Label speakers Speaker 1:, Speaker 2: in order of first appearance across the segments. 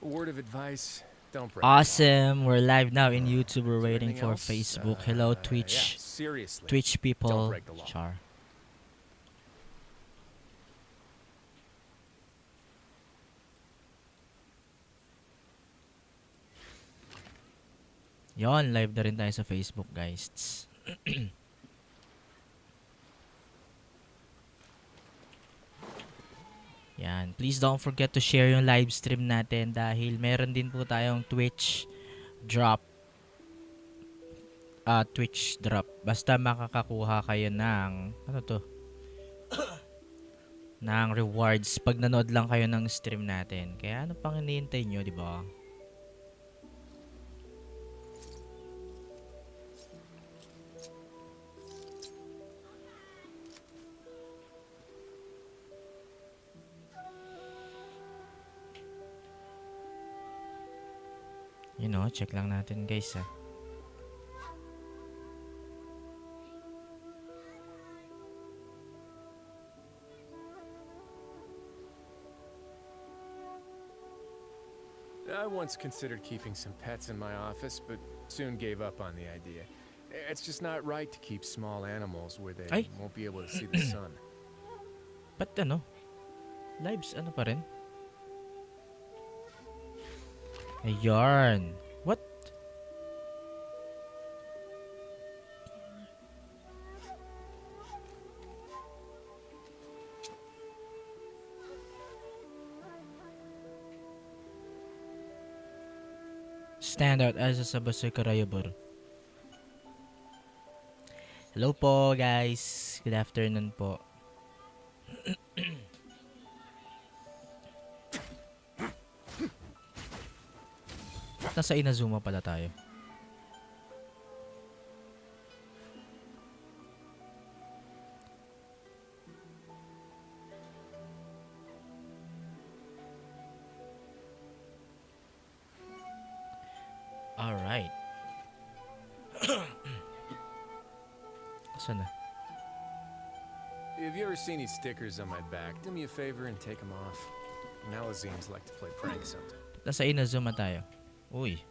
Speaker 1: word of advice, don't break the law.
Speaker 2: Awesome. We're live now in YouTube. We're
Speaker 1: Is there
Speaker 2: waiting
Speaker 1: anything
Speaker 2: for
Speaker 1: else?
Speaker 2: Facebook. Hello,
Speaker 1: Yeah,
Speaker 2: Twitch.
Speaker 1: seriously.
Speaker 2: Twitch
Speaker 1: Don't
Speaker 2: people.
Speaker 1: break the law.
Speaker 2: Char. Yon, live na rin tayo sa Facebook, guys. Yan. Please don't forget to share yung live stream natin dahil meron din po tayong Twitch drop. Twitch drop. Basta makakakuha kayo ng ano to? ng rewards pag nanood lang kayo ng stream natin. Kaya ano pang hinihintay nyo, di ba? You know, check lang natin guys ah.
Speaker 1: I once considered keeping some pets in my office, but soon gave up on the idea. It's just not right to keep small animals where they
Speaker 2: Ay.
Speaker 1: won't be able to see the sun.
Speaker 2: Ba't ano? Lives ano pa rin? Ayun. What? Stand out as a sabasay karayabor. Hello po guys. Good afternoon po. Nasa Inazuma pala tayo. Alright. Saan na?
Speaker 1: If you ever see any stickers on my back, do me a favor and take them off. Malazines like to play pranks sometimes.
Speaker 2: Nasa Inazuma tayo. Uy.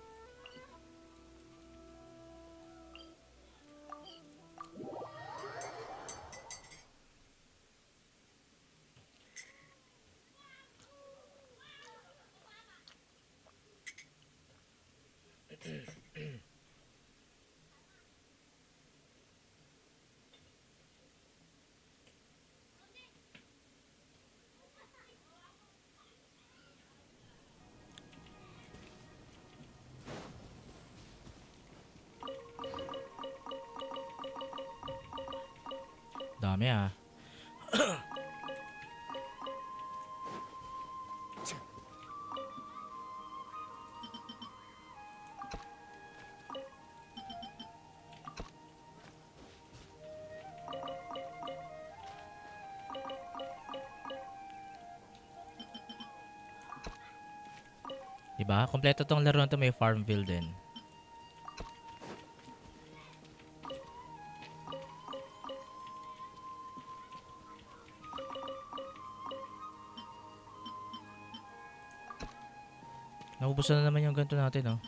Speaker 2: Dami ah. Diba? Kompleto tong laro na to, may Farmville din. Naubusan na naman yung ganito natin, oh.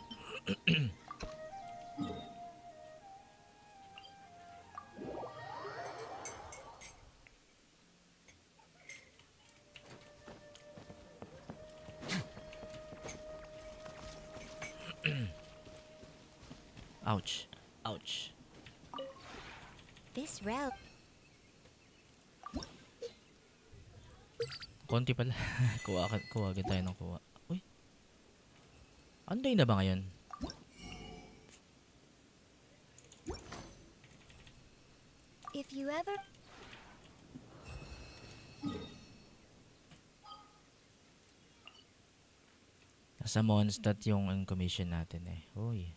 Speaker 2: Ouch. Ouch.
Speaker 3: This route.
Speaker 2: Konti pala. kuha agad tayo ng kuha. Uy. Anday na ba ngayon?
Speaker 3: If you ever...
Speaker 2: Nasa Mondstadt yung commission natin eh. Uy.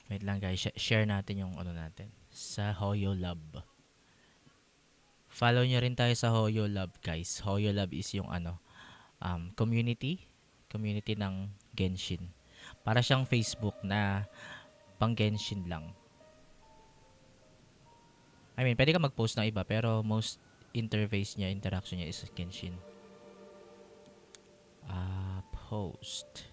Speaker 2: Wait lang guys. Share natin yung ano natin. Sa Hoyo Lab. Follow nyo rin tayo sa Hoyo Lab guys. Hoyo Lab is yung ano. Community. Community ng Genshin. Para siyang Facebook na pang Genshin lang. I mean, pwede ka mag-post ng iba pero most interface niya, interaction niya is Genshin. Post.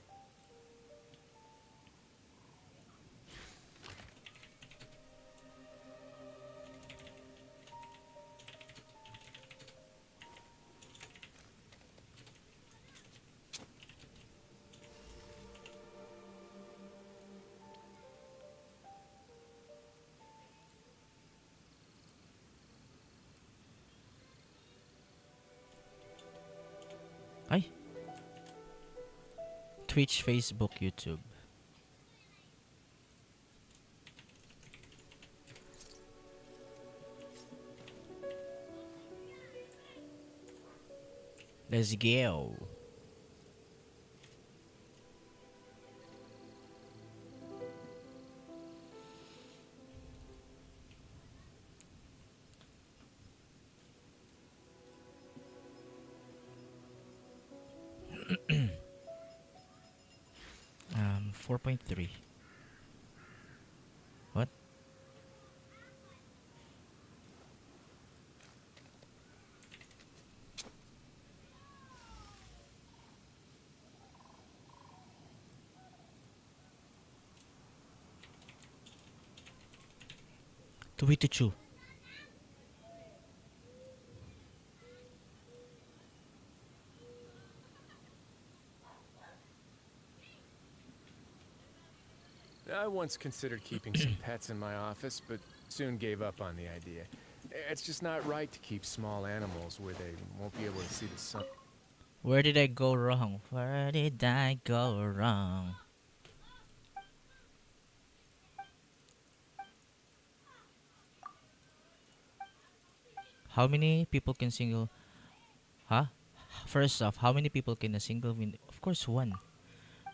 Speaker 2: Ay. Twitch, Facebook, YouTube. Let's go. um, 4.3. What? Two.
Speaker 1: I once considered keeping some pets in my office, but soon gave up on the idea. It's just not right to keep small animals where they won't be able to see the sun.
Speaker 2: Where did I go wrong? Where did I go wrong? How many people can single? Huh? First off, how many people can a single wind? Of course, one.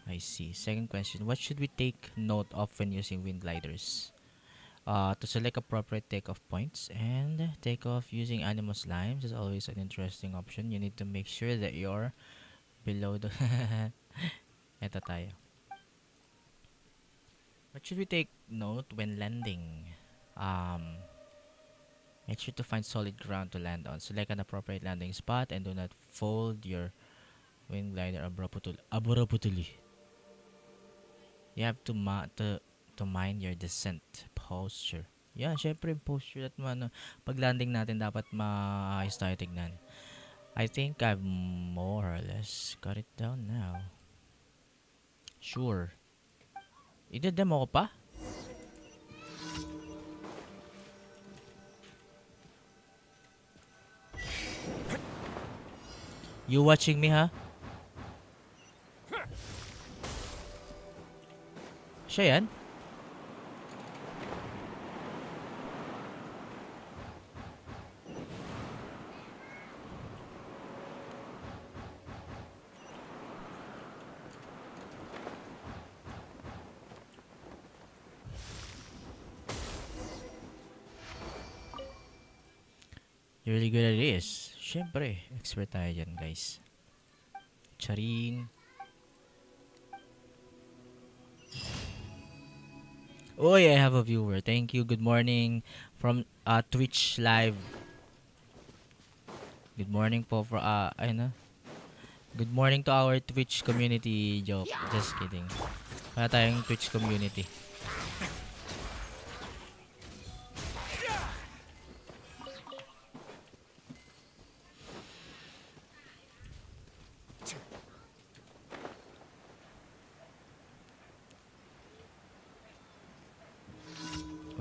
Speaker 2: I see. Second question: what should we take note of when using wind gliders? To select appropriate takeoff points and takeoff using animal slimes is always an interesting option. You need to make sure that you're below the. Eto tayo. What should we take note when landing? Make sure to find solid ground to land on. Select an appropriate landing spot and do not fold your wind glider abruptly. You have to mind your descent posture. Yeah, syempre posture at pag landing natin dapat maayos tayo tignan. I think I've more or less got it down now. Sure. Ide-demo ko pa? You watching me, ha? Siya yan? You're really good at this. Siyempre, expert tayo dyan, guys. Charing. Oy, I have a viewer. Thank you. Good morning from Twitch Live. Good morning po for Good morning to our Twitch community. Joke. Just kidding. Wala tayong Twitch community.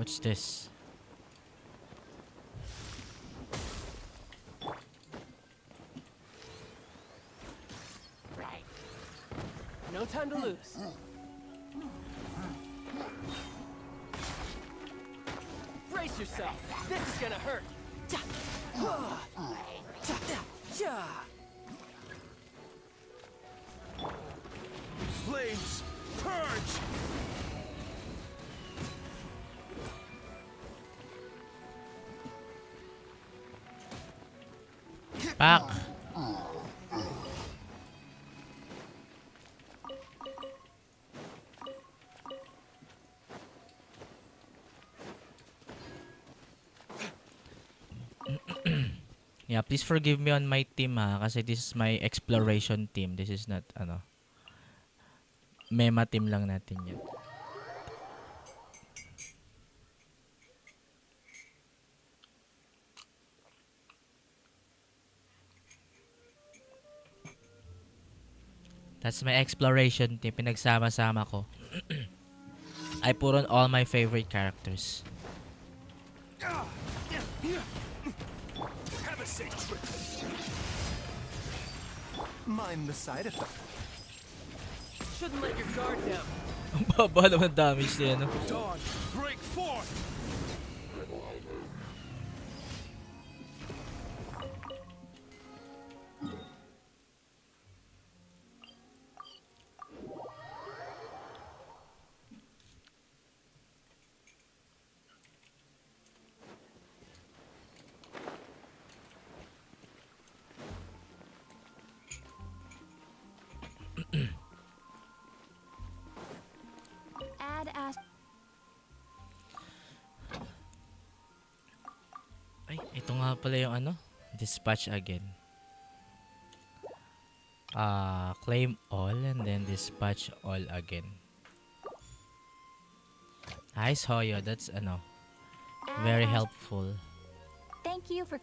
Speaker 2: What's this?
Speaker 4: Right. No time to lose. Brace yourself. This is gonna hurt.
Speaker 5: Flames, purge!
Speaker 2: Pak! Yeah, please forgive me on my team ha, kasi this is my exploration team. This is not, mema team lang natin yan. That's my exploration team. Pinagsama-sama ko. I put on all my favorite characters.
Speaker 5: Have a safe trip. Mind the side effect.
Speaker 4: Shouldn't let your guard down.
Speaker 2: Ang baba naman damage niya, no?
Speaker 5: Dawn, break forth.
Speaker 3: Add as
Speaker 2: Ay, ito nga pala yung dispatch again. Claim all and then dispatch all again. Nice, Hoyo. That's very helpful.
Speaker 3: Thank you for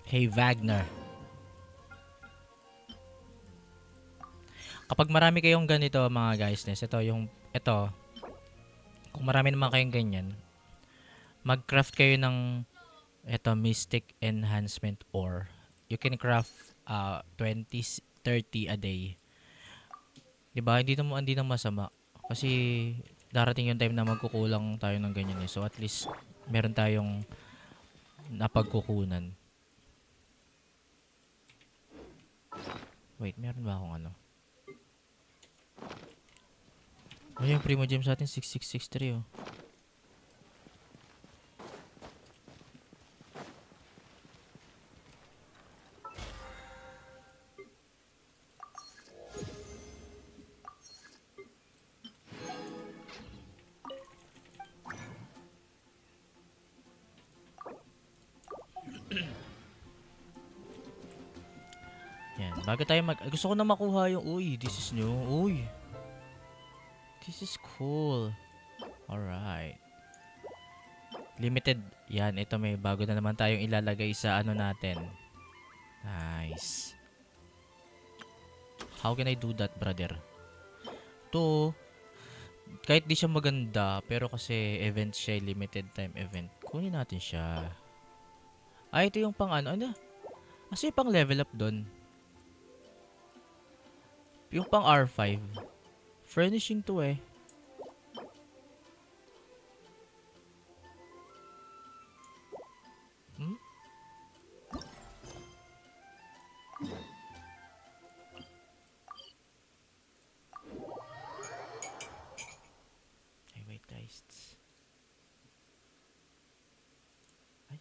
Speaker 2: Hey, Wagner. Kapag marami kayong ganito mga guys, ito, kung marami naman kayong ganyan, mag-craft kayo ng Mystic Enhancement Ore. You can craft 20, 30 a day. Diba? Hindi na masama. Kasi darating yung time na magkukulang tayo ng ganyan eh. So at least meron tayong napagkukunan. Wait, meron ba akong yung Primo Gem sa atin, 6663 oh. Yan, bago tayo gusto ko na makuha yung, this is new, this is cool. Alright. Limited, yan, ito may bago na naman tayong ilalagay sa natin. Nice. How can I do that, brother? To, kahit di siya maganda, pero kasi event siya, limited time event, kunin natin siya. Ito yung pang kasi yung pang level up doon. Yung pang R5. Furnishing to eh. Hey, wait guys. Ay.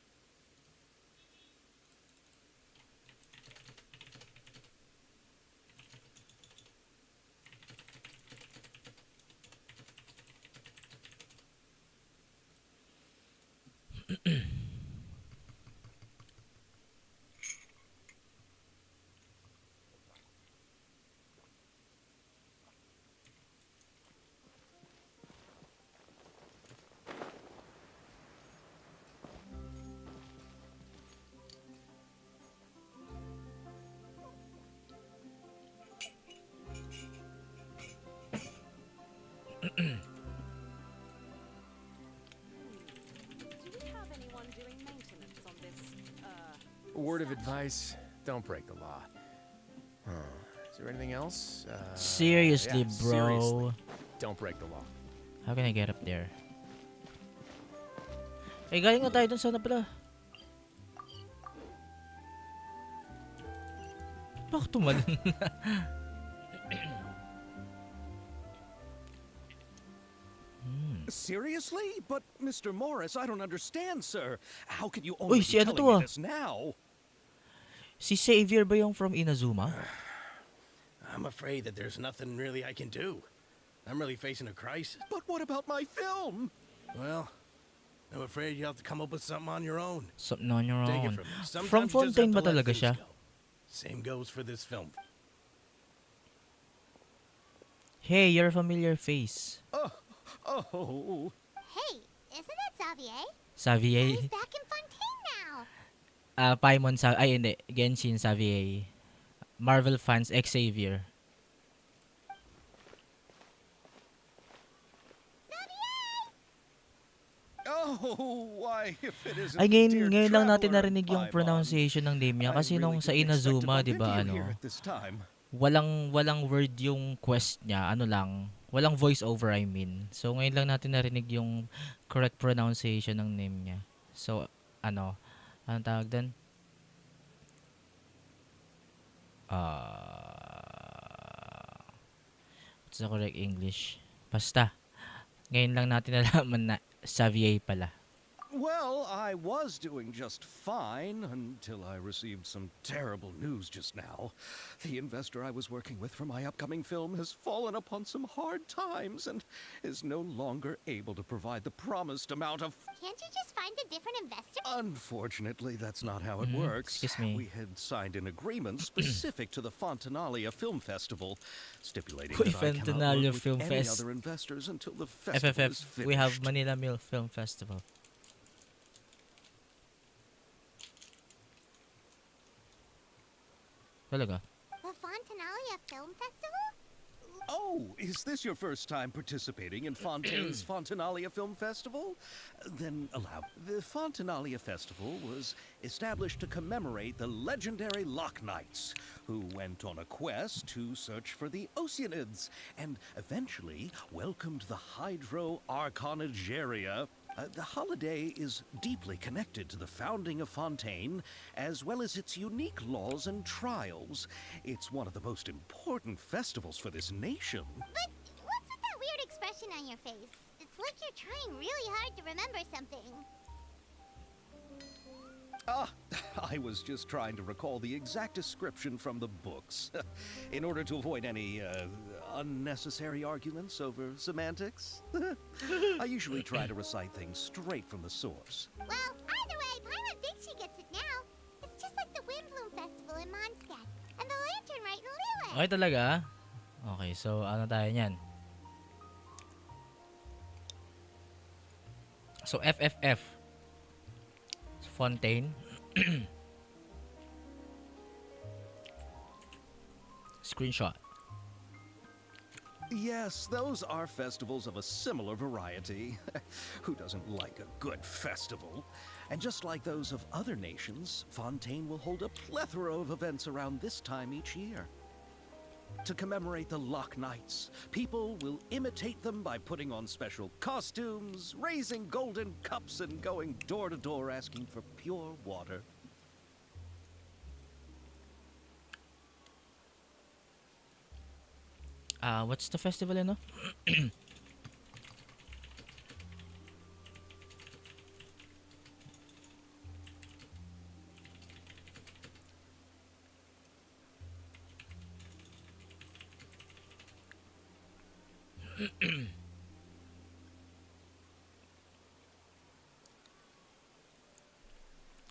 Speaker 6: Do we have anyone doing maintenance on this,
Speaker 1: Word of advice, don't break the law. Is there anything else?
Speaker 2: Seriously,
Speaker 1: yeah,
Speaker 2: bro.
Speaker 1: seriously. Don't break the law.
Speaker 2: How can I get up there? Eh, galing na tayo dun sana pala. Bakit tumalon?
Speaker 5: Seriously? But Mr. Morris, I don't understand, sir. How can you only
Speaker 2: Uy,
Speaker 5: be
Speaker 2: si ano
Speaker 5: telling
Speaker 2: to,
Speaker 5: me this now?
Speaker 2: Si Xavier ba yung from Inazuma?
Speaker 7: I'm afraid that there's nothing really I can do. I'm really facing a crisis.
Speaker 5: But what about my film?
Speaker 7: Well, I'm afraid you have to come up with something on your own.
Speaker 2: Something on your
Speaker 7: Take it
Speaker 2: own.
Speaker 7: from me. Sometimes
Speaker 2: From
Speaker 7: you just have
Speaker 2: Fontaine
Speaker 7: to
Speaker 2: ba
Speaker 7: let
Speaker 2: talaga
Speaker 7: things
Speaker 2: siya?
Speaker 7: go. Same goes for this film.
Speaker 2: Hey, you're a familiar face.
Speaker 5: Oh,
Speaker 6: Hey, isn't that Xavier?
Speaker 2: Xavier.
Speaker 6: He's back in Fontaine now.
Speaker 2: Paimon sa... Ay, hindi. Genshin Xavier. Marvel fans, Xavier.
Speaker 5: oh, why, if it isn't
Speaker 2: Ay,
Speaker 5: the dear
Speaker 2: ngayon lang natin
Speaker 5: traveler,
Speaker 2: narinig yung
Speaker 5: Paimon.
Speaker 2: pronunciation ng name niya.
Speaker 5: I
Speaker 2: Kasi nung
Speaker 5: really
Speaker 2: sa
Speaker 5: didn't expect to
Speaker 2: Inazuma,
Speaker 5: bump
Speaker 2: di ba,
Speaker 5: into you here
Speaker 2: ano,
Speaker 5: at this time.
Speaker 2: walang word yung quest niya. Ano lang, walang voice over, I mean. So, ngayon lang natin narinig yung correct pronunciation ng name niya. So, anong tawag doon? What's the correct English? Basta, ngayon lang natin nalaman na Xavier pala.
Speaker 5: Well, I was doing just fine until I received some terrible news just now. The investor I was working with for my upcoming film has fallen upon some hard times and is no longer able to provide the promised amount of...
Speaker 6: Can't you just find a different investor?
Speaker 5: Unfortunately, that's not how it works.
Speaker 2: Excuse me.
Speaker 5: We had signed an agreement specific to the Fontanalia Film Festival, stipulating
Speaker 2: Uy,
Speaker 5: that I cannot
Speaker 2: Fontanalia
Speaker 5: work
Speaker 2: Film
Speaker 5: with any
Speaker 2: Fest.
Speaker 5: other investors until the festival is
Speaker 2: FFF,
Speaker 5: finished.
Speaker 2: we have Manila Film Festival. Talaga?
Speaker 6: The Fontanalia Film Festival?
Speaker 5: Oh, is this your first time participating in Fontaine's Fontanalia Film Festival? Then allow. The Fontanalia Festival was established to commemorate the legendary Loch Knights, who went on a quest to search for the Oceanids and eventually welcomed the Hydro Arconageria. The holiday is deeply connected to the founding of Fontaine, as well as its unique laws and trials. It's one of the most important festivals for this nation.
Speaker 6: But what's with that weird expression on your face? It's like you're trying really hard to remember something.
Speaker 5: I was just trying to recall the exact description from the books, in order to avoid any unnecessary arguments over semantics. I usually try to recite things straight from the source.
Speaker 6: Well, either way, Paimon thinks she gets it now. It's just like the Windbloom Festival in Mondstadt and the Lantern Rite in Lille.
Speaker 2: Okay talaga? Okay, so ano tayo niyan? So FFF. Fontaine. Screenshot.
Speaker 5: Yes, those are festivals of a similar variety. Who doesn't like a good festival? And just like those of other nations, Fontaine will hold a plethora of events around this time each year. To commemorate the Loch Knights, people will imitate them by putting on special costumes, raising golden cups, and going door to door asking for pure water.
Speaker 2: What's the festival, ano?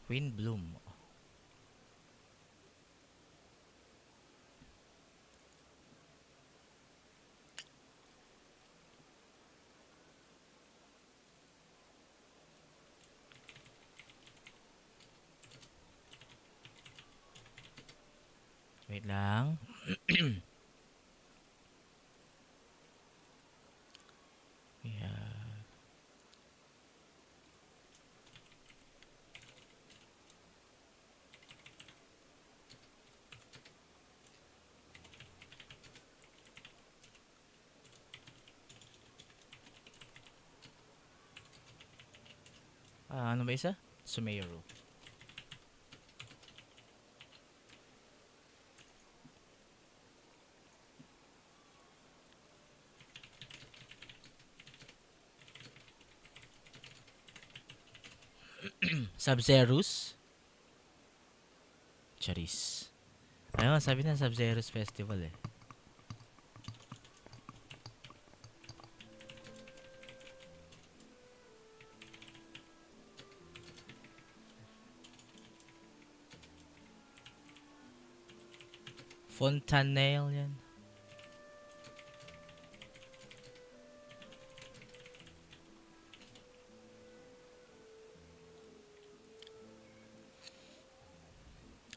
Speaker 2: Windbloom. Wait lang. Yeah. Ano ba isa? Sumeru. Sub-Zerus. Charis. Ayun, sabi na Sub-Zerus Festival eh. Fontanelle yan.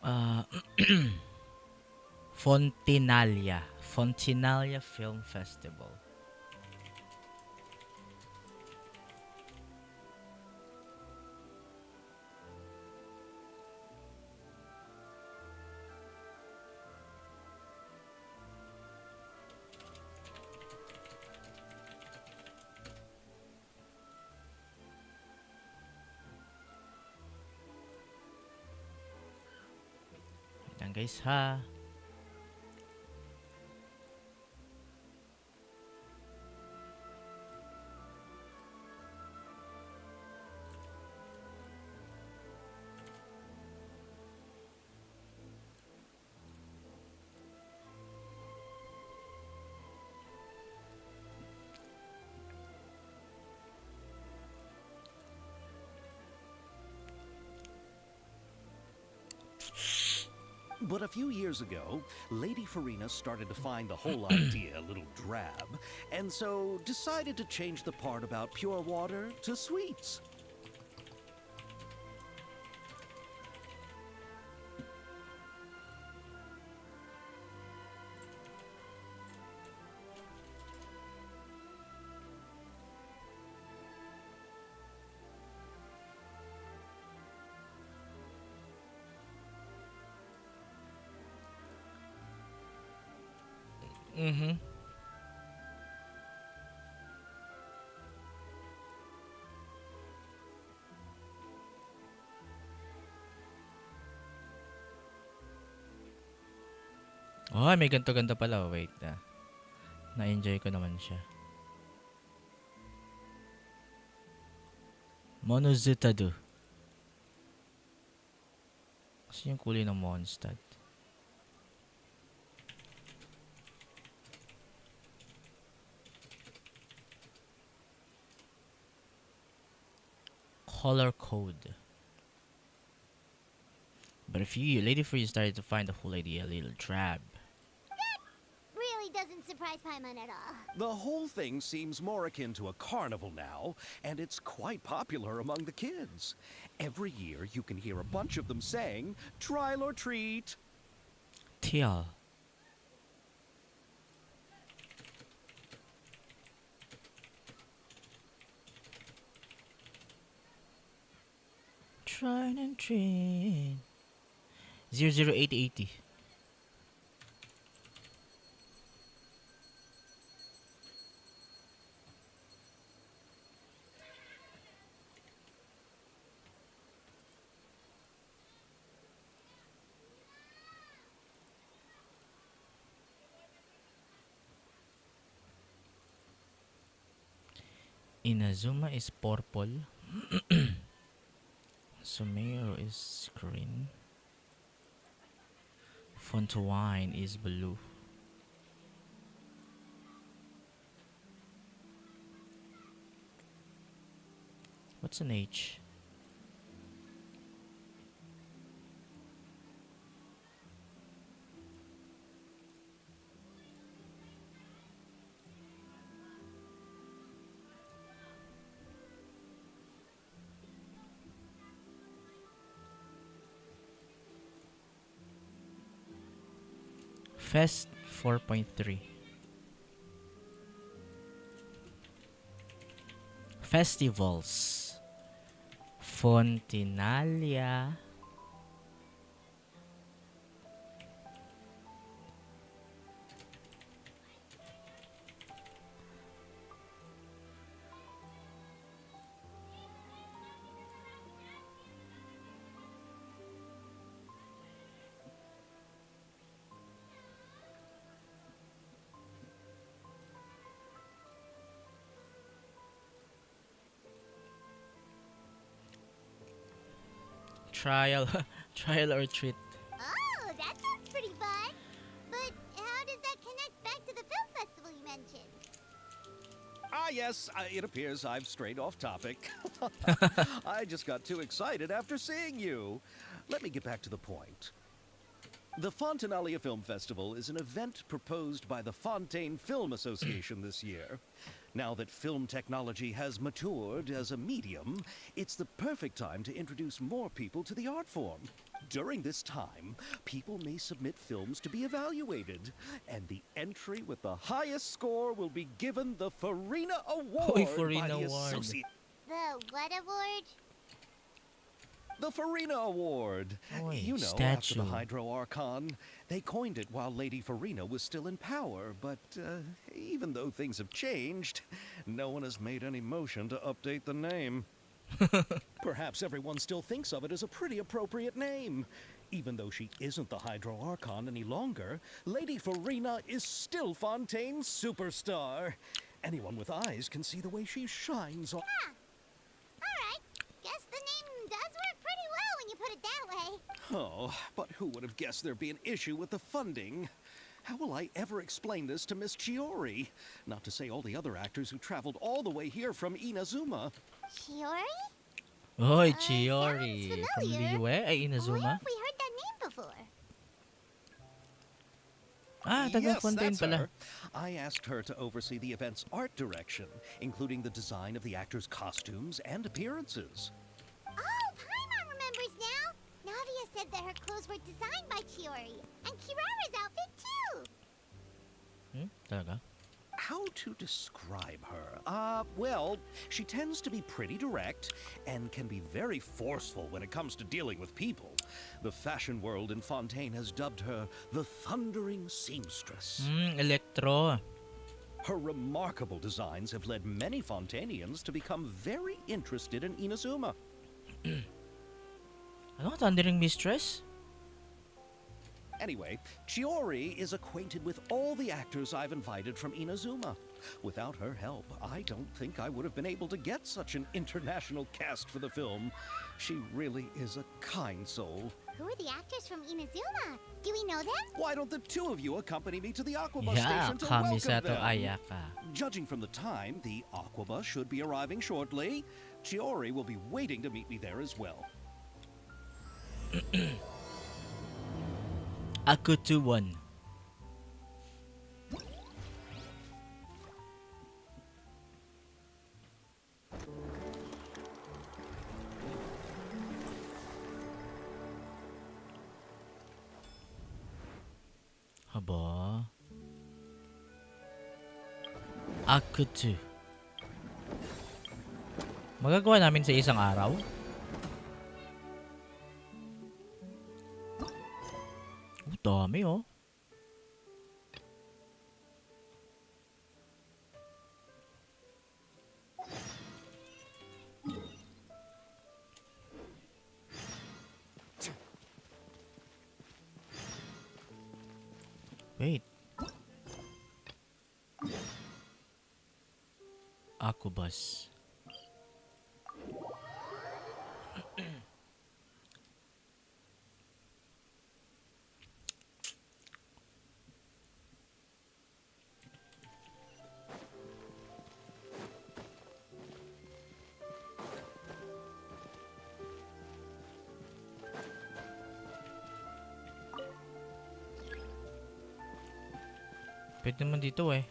Speaker 2: Ah, Fontinalia Film Festival. Yan guys ha.
Speaker 5: But a few years ago, Lady Farina started to find the whole idea a little drab, and so decided to change the part about pure water to sweets.
Speaker 2: Mm-hmm. Oh, may ganto-ganto pala. Wait, na-enjoy ko naman siya. Monozutado. Kasi yung kulay ng Mondstadt. Color code. But if you, Lady Free, started to find the whole idea a little drab.
Speaker 6: Really doesn't surprise Paimon at all.
Speaker 5: The whole thing seems more akin to a carnival now, and it's quite popular among the kids. Every year you can hear a bunch of them saying, "Trial or treat."
Speaker 2: Teal. Try and train. 00880. Inazuma is purple. Sumeru is green. Fontwine is blue. What's an H? Fest 4.3. Festivals. Fontinalia. Trial trial or treat.
Speaker 6: Oh, that sounds pretty fun. But how does that connect back to the film festival you mentioned?
Speaker 5: Ah, yes, it appears I've strayed off topic. I just got too excited after seeing you. Let me get back to the point. The Fontanalia Film Festival is an event proposed by the Fontaine Film Association this year. Now that film technology has matured as a medium, it's the perfect time to introduce more people to the art form. During this time, people may submit films to be evaluated, and the entry with the highest score will be given the Farina Award
Speaker 2: Farina
Speaker 5: by the
Speaker 2: Award.
Speaker 6: The what award?
Speaker 5: The Farina Award.
Speaker 2: Oy,
Speaker 5: You know, after
Speaker 2: statue.
Speaker 5: the Hydro Archon. They coined it while Lady Farina was still in power, but even though things have changed, no one has made any motion to update the name. Perhaps everyone still thinks of it as a pretty appropriate name. Even though she isn't the Hydro Archon any longer, Lady Farina is still Fontaine's superstar. Anyone with eyes can see the way she shines on...
Speaker 6: Alright, guess the name does work pretty well when you put it that way.
Speaker 5: Oh, but who would have guessed there'd be an issue with the funding? How will I ever explain this to Miss Chiori? Not to say all the other actors who traveled all the way here from Inazuma.
Speaker 6: Chiori?
Speaker 2: Hoy,
Speaker 6: sounds
Speaker 2: Chiori. From
Speaker 6: familiar.
Speaker 2: Liyue ay
Speaker 6: Where
Speaker 2: Inazuma.
Speaker 6: have we heard that name before?
Speaker 2: Ah, taga
Speaker 5: Yes,
Speaker 2: Fontaine
Speaker 5: that's
Speaker 2: pala.
Speaker 5: her. I asked her to oversee the event's art direction, including the design of the actors' costumes and appearances.
Speaker 6: Oh, Paimon remembers now! Navia said that her clothes were designed by Chiori, and Kirara's outfit too!
Speaker 2: Talaga?
Speaker 5: How to describe her? Well, she tends to be pretty direct and can be very forceful when it comes to dealing with people. The fashion world in Fontaine has dubbed her the Thundering Seamstress.
Speaker 2: Electro.
Speaker 5: Her remarkable designs have led many Fontainians to become very interested in Inazuma.
Speaker 2: Ano? Thundering Mistress?
Speaker 5: Anyway, Chiori is acquainted with all the actors I've invited from Inazuma. Without her help, I don't think I would have been able to get such an international cast for the film. She really is a kind soul.
Speaker 6: Who are the actors from Inazuma? Do we know them?
Speaker 5: Why don't the two of you accompany me to the Aquabus
Speaker 2: Yeah,
Speaker 5: station to welcome
Speaker 2: Kamisato
Speaker 5: them?
Speaker 2: Ayaka.
Speaker 5: Judging from the time, the Aquabus should be arriving shortly. Chiori will be waiting to meet me there as well.
Speaker 2: Aku 2-1. Haba. Aku 2. Magagawa namin sa isang araw? Dami oh. Wait. Aquabus. Pwede naman dito eh.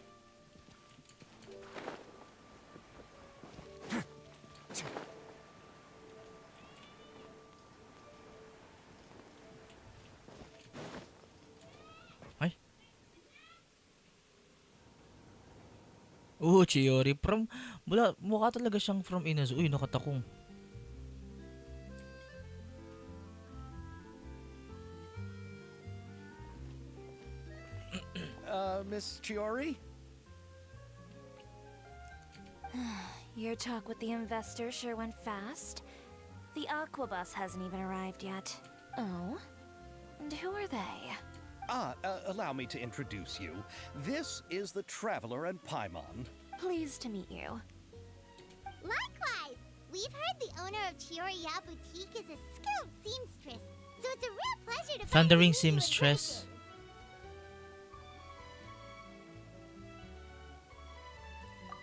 Speaker 2: Ay. Chiori from... Mukha talaga siyang from Inazuma. Uy, nakatakong.
Speaker 5: Miss Chiori?
Speaker 3: Your talk with the investor sure went fast. The Aquabus hasn't even arrived yet. Oh? And who are they?
Speaker 5: Allow me to introduce you. This is the Traveler and Paimon.
Speaker 3: Pleased to meet you.
Speaker 6: Likewise! We've heard the owner of Chioriya Boutique is a skilled seamstress, so it's a real pleasure to
Speaker 2: Thundering
Speaker 6: finally meet you in
Speaker 2: Seamstress.
Speaker 6: person.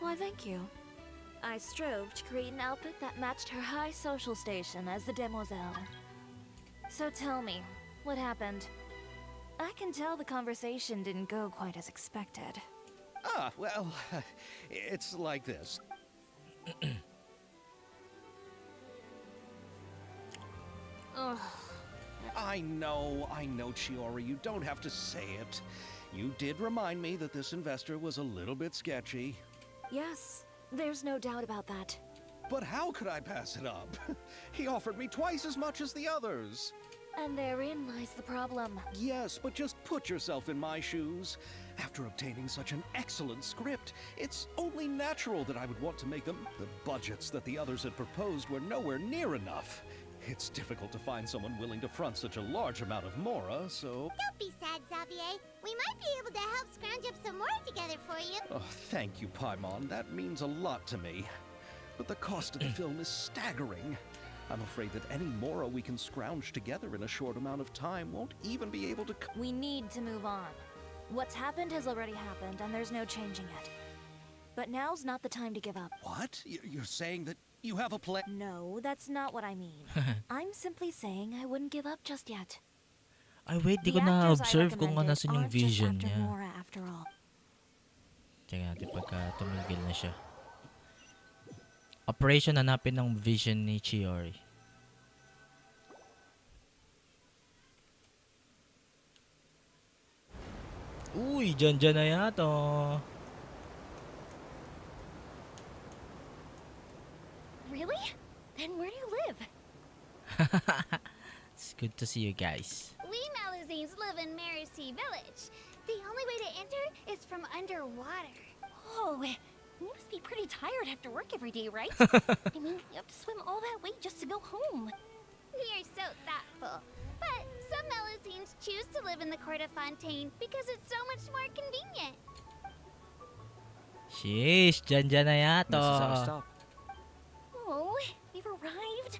Speaker 3: Why, thank you. I strove to create an outfit that matched her high social station as the demoiselle. So tell me, what happened? I can tell the conversation didn't go quite as expected.
Speaker 5: Ah, well, it's like this.
Speaker 3: Ugh.
Speaker 5: I know, Chiori, you don't have to say it. You did remind me that this investor was a little bit sketchy.
Speaker 3: Yes, there's no doubt about that.
Speaker 5: But how could I pass it up? He offered me twice as much as the others.
Speaker 3: And therein lies the problem.
Speaker 5: Yes, but just put yourself in my shoes. After obtaining such an excellent script, it's only natural that I would want to make them. The budgets that the others had proposed were nowhere near enough. It's difficult to find someone willing to front such a large amount of mora, so...
Speaker 6: Don't be sad, Xavier. We might be able to help scrounge up some more together for you.
Speaker 5: Oh, thank you, Paimon. That means a lot to me. But the cost of the film is staggering. I'm afraid that any mora we can scrounge together in a short amount of time won't even be able to...
Speaker 3: We need to move on. What's happened has already happened, and there's no changing it. But now's not the time to give up.
Speaker 5: What? You're saying that you have a plan?
Speaker 3: No, that's not what I mean. I'm simply saying I wouldn't give up just yet.
Speaker 2: Ay, wait, di ko
Speaker 3: The actors I
Speaker 2: na-observe kung
Speaker 3: recommended
Speaker 2: nasan yung
Speaker 3: aren't just
Speaker 2: vision
Speaker 3: after
Speaker 2: niya.
Speaker 3: Mora after all.
Speaker 2: Tingnan natin pagka tumigil na siya. Operation hanapin ng vision ni Chiori. Uy, dyan na yata.
Speaker 3: Really? Then where do you live?
Speaker 2: It's good to see you guys.
Speaker 6: We Malazines live in Marcy Village. The only way to enter is from underwater.
Speaker 3: Oh, you must be pretty tired after work every day, right? I mean, you have to swim all that way just to go home.
Speaker 6: You're so thoughtful. But some Malazines choose to live in the Court of Fontaine because it's so much more convenient.
Speaker 2: Sheesh, dyan na yata.
Speaker 1: This is our stop.
Speaker 3: Oh, we've arrived.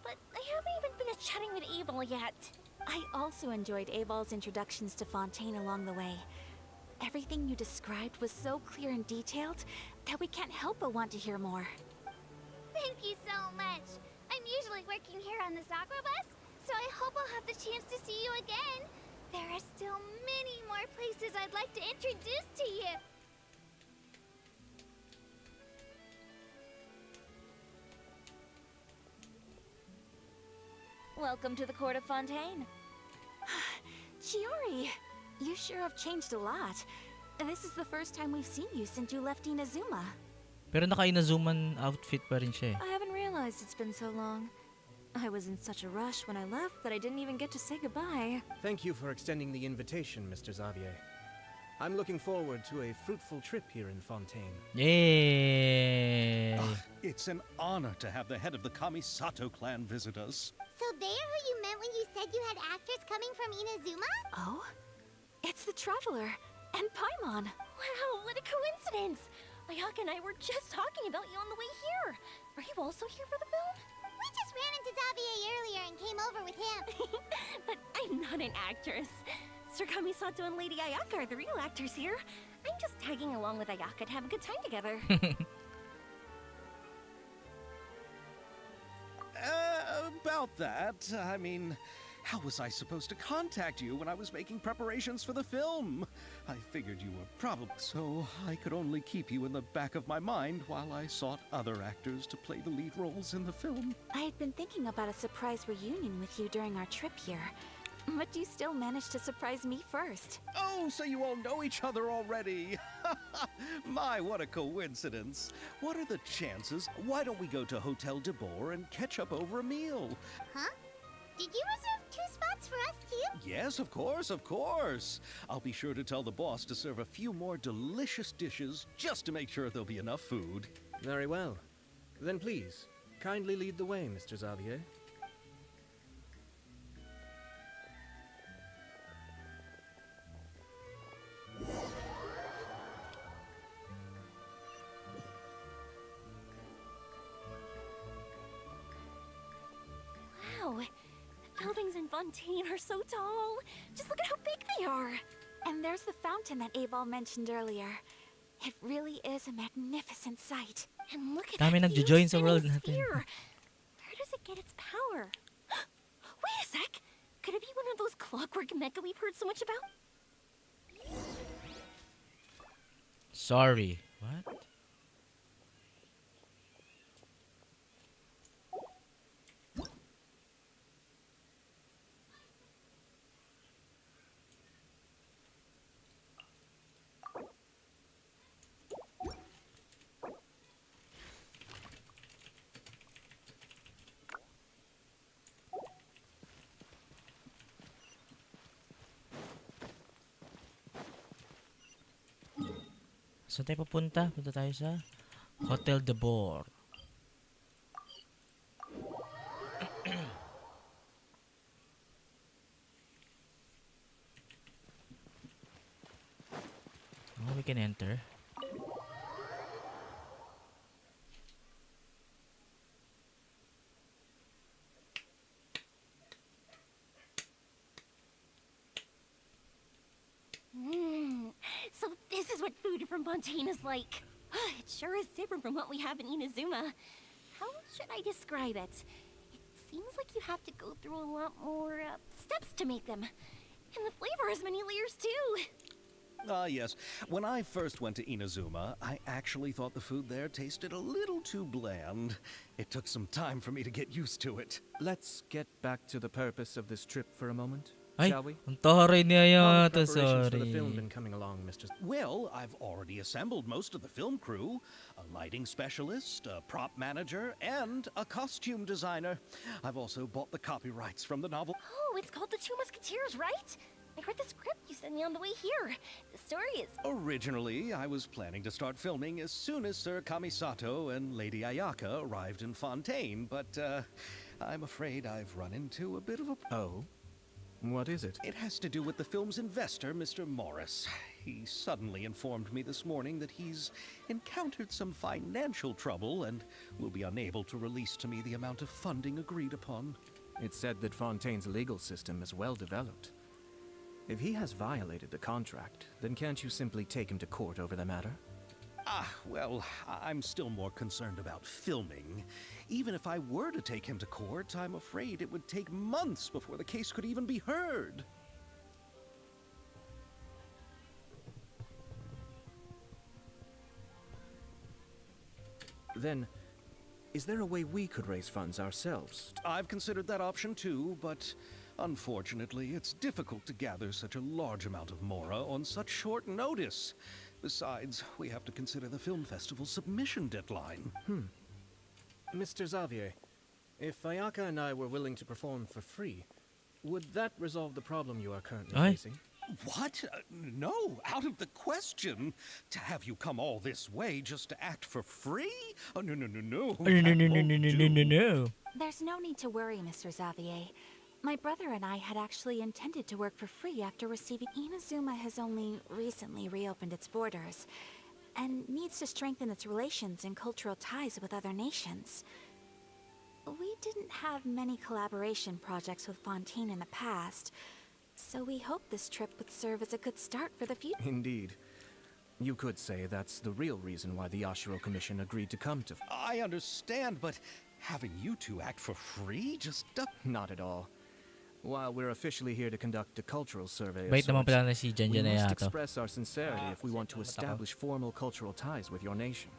Speaker 3: But I haven't even finished chatting with Abel yet. I also enjoyed Abel's introductions to Fontaine along the way. Everything you described was so clear and detailed that we can't help but want to hear more.
Speaker 6: Thank you so much. I'm usually working here on this aqua bus, so I hope I'll have the chance to see you again. There are still many more places I'd like to introduce to you.
Speaker 3: Welcome to the Court of Fontaine. Chiori, you sure have changed a lot. This is the first time we've seen you since you left Inazuma.
Speaker 2: Pero naka-Inazuman outfit pa rin siya eh.
Speaker 3: I haven't realized it's been so long. I was in such a rush when I left that I didn't even get to say goodbye.
Speaker 8: Thank you for extending the invitation, Mr. Xavier. I'm looking forward to a fruitful trip here in Fontaine.
Speaker 2: Yay!
Speaker 5: It's an honor to have the head of the Kamisato clan visit us.
Speaker 6: So they're who you meant when you said you had actors coming from Inazuma?
Speaker 3: Oh? It's the Traveler and Paimon. Wow, what a coincidence! Ayaka and I were just talking about you on the way here. Are you also here for the film?
Speaker 6: We just ran into Xavier earlier and came over with him.
Speaker 3: But I'm not an actress. Sir Kamisato and Lady Ayaka are the real actors here. I'm just tagging along with Ayaka to have a good time together.
Speaker 5: About that, I mean, how was I supposed to contact you when I was making preparations for the film? I figured you were probably... So I could only keep you in the back of my mind while I sought other actors to play the lead roles in the film.
Speaker 3: I had been thinking about a surprise reunion with you during our trip here. But you still managed to surprise me first.
Speaker 5: Oh, so you all know each other already. My, what a coincidence. What are the chances? Why don't we go to Hotel de Boer and catch up over a meal?
Speaker 6: Huh? Did you reserve 2 spots for us too?
Speaker 5: Yes, of course, of course. I'll be sure to tell the boss to serve a few more delicious dishes just to make sure there'll be enough food.
Speaker 8: Very well. Then please, kindly lead the way, Mr. Xavier.
Speaker 3: Wow, the buildings in Fontaine are so tall. Just look at how big they are. And there's the fountain that Aval mentioned earlier. It really is a magnificent sight. And look at
Speaker 2: Dami
Speaker 3: that
Speaker 2: nagjo-join
Speaker 3: huge
Speaker 2: sa world
Speaker 3: spinning
Speaker 2: natin.
Speaker 3: sphere. Where does it get its power? Wait a sec. Could it be one of those clockwork mecha we've heard so much about?
Speaker 2: Sorry. What? Saan tayo pupunta? Punta tayo sa Hotel de Bor. Oh, we can enter.
Speaker 3: So this is what food from Fontaine is like. It sure is different from what we have in Inazuma. How should I describe it? It seems like you have to go through a lot more steps to make them. And the flavor has many layers too.
Speaker 5: Yes. When I first went to Inazuma, I actually thought the food there tasted a little too bland. It took some time for me to get used to it.
Speaker 8: Let's get back to the purpose of this trip for a moment,
Speaker 2: Ay,
Speaker 8: shall we?
Speaker 2: ang toray niya
Speaker 8: How have
Speaker 2: yata,
Speaker 8: the preparations for the film
Speaker 2: sorry.
Speaker 8: been coming along, Mr.
Speaker 5: Well, I've already assembled most of the film crew, a lighting specialist, a prop manager, and a costume designer. I've also bought the copyrights from the novel.
Speaker 3: Oh, it's called The Two Musketeers, right? I read the script you sent me on the way here. The story is...
Speaker 5: Originally, I was planning to start filming as soon as Sir Kamisato and Lady Ayaka arrived in Fontaine, but I'm afraid I've run into a bit of a...
Speaker 8: Oh? What is it?
Speaker 5: It has to do with the film's investor, Mr. Morris. He suddenly informed me this morning that he's encountered some financial trouble and will be unable to release to me the amount of funding agreed upon.
Speaker 8: It's said that Fontaine's legal system is well developed. If he has violated the contract, then can't you simply take him to court over the matter?
Speaker 5: Well, I'm still more concerned about filming. Even if I were to take him to court, I'm afraid it would take months before the case could even be heard.
Speaker 8: Then, is there a way we could raise funds ourselves?
Speaker 5: I've considered that option too, but unfortunately, it's difficult to gather such a large amount of Mora on such short notice. Besides, we have to consider the film festival's submission deadline.
Speaker 8: Mr. Xavier, if Ayaka and I were willing to perform for free, would that resolve the problem you are currently
Speaker 2: Aye.
Speaker 8: facing?
Speaker 5: What? No, out of the question. To have you come all this way just to act for free? Oh, no, no, no, no.
Speaker 2: Oh, no, no,
Speaker 5: That
Speaker 2: no, no,
Speaker 5: won't
Speaker 2: no, no,
Speaker 5: do.
Speaker 2: no, no.
Speaker 3: There's no need to worry, Mr. Xavier. My brother and I had actually intended to work for free after receiving... Inazuma has only recently reopened its borders and needs to strengthen its relations and cultural ties with other nations. We didn't have many collaboration projects with Fontaine in the past, so we hoped this trip would serve as a good start for the future.
Speaker 8: Indeed. You could say that's the real reason why the Yashiro Commission agreed to come to...
Speaker 5: I understand, but having you two act for free just...
Speaker 8: Not at all. While we're officially here to conduct a cultural survey of
Speaker 2: Bait naman
Speaker 8: sorts,
Speaker 2: pala na si Jan
Speaker 8: we
Speaker 2: Jan
Speaker 8: must
Speaker 2: Ayato.
Speaker 8: express our sincerity if we want to
Speaker 2: Mata ko.
Speaker 8: establish formal cultural ties with your nation.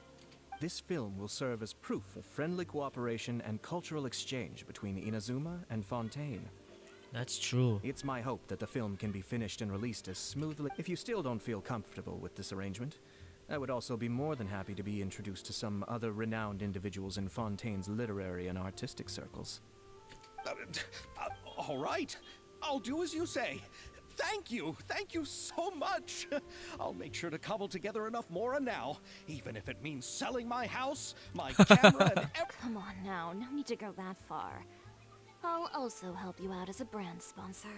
Speaker 8: This film will serve as proof of friendly cooperation and cultural exchange between Inazuma and Fontaine.
Speaker 2: That's true.
Speaker 8: It's my hope that the film can be finished and released as smoothly. If you still don't feel comfortable with this arrangement, I would also be more than happy to be introduced to some other renowned individuals in Fontaine's literary and artistic circles.
Speaker 5: All right. I'll do as you say. Thank you so much. I'll make sure to cobble together enough Mora now, even if it means selling my house, my camera, and
Speaker 3: Come on now, no need to go that far. I'll also help you out as a brand sponsor.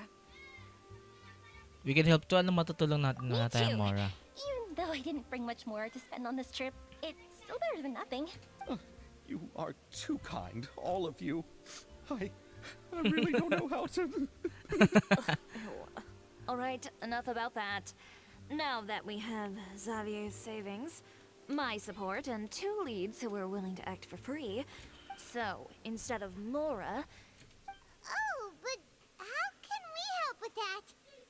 Speaker 2: We can help to. Ano matutulong natin
Speaker 3: Me
Speaker 2: na tayo,
Speaker 3: too.
Speaker 2: Mora?
Speaker 3: Even though I didn't bring much more to spend on this trip, it's still better than nothing.
Speaker 5: You are too kind, all of you. I really don't know how to...
Speaker 3: Alright, enough about that. Now that we have Xavier's savings, my support, and 2 leads who are willing to act for free, so instead of Mora,
Speaker 6: Oh, but how can that.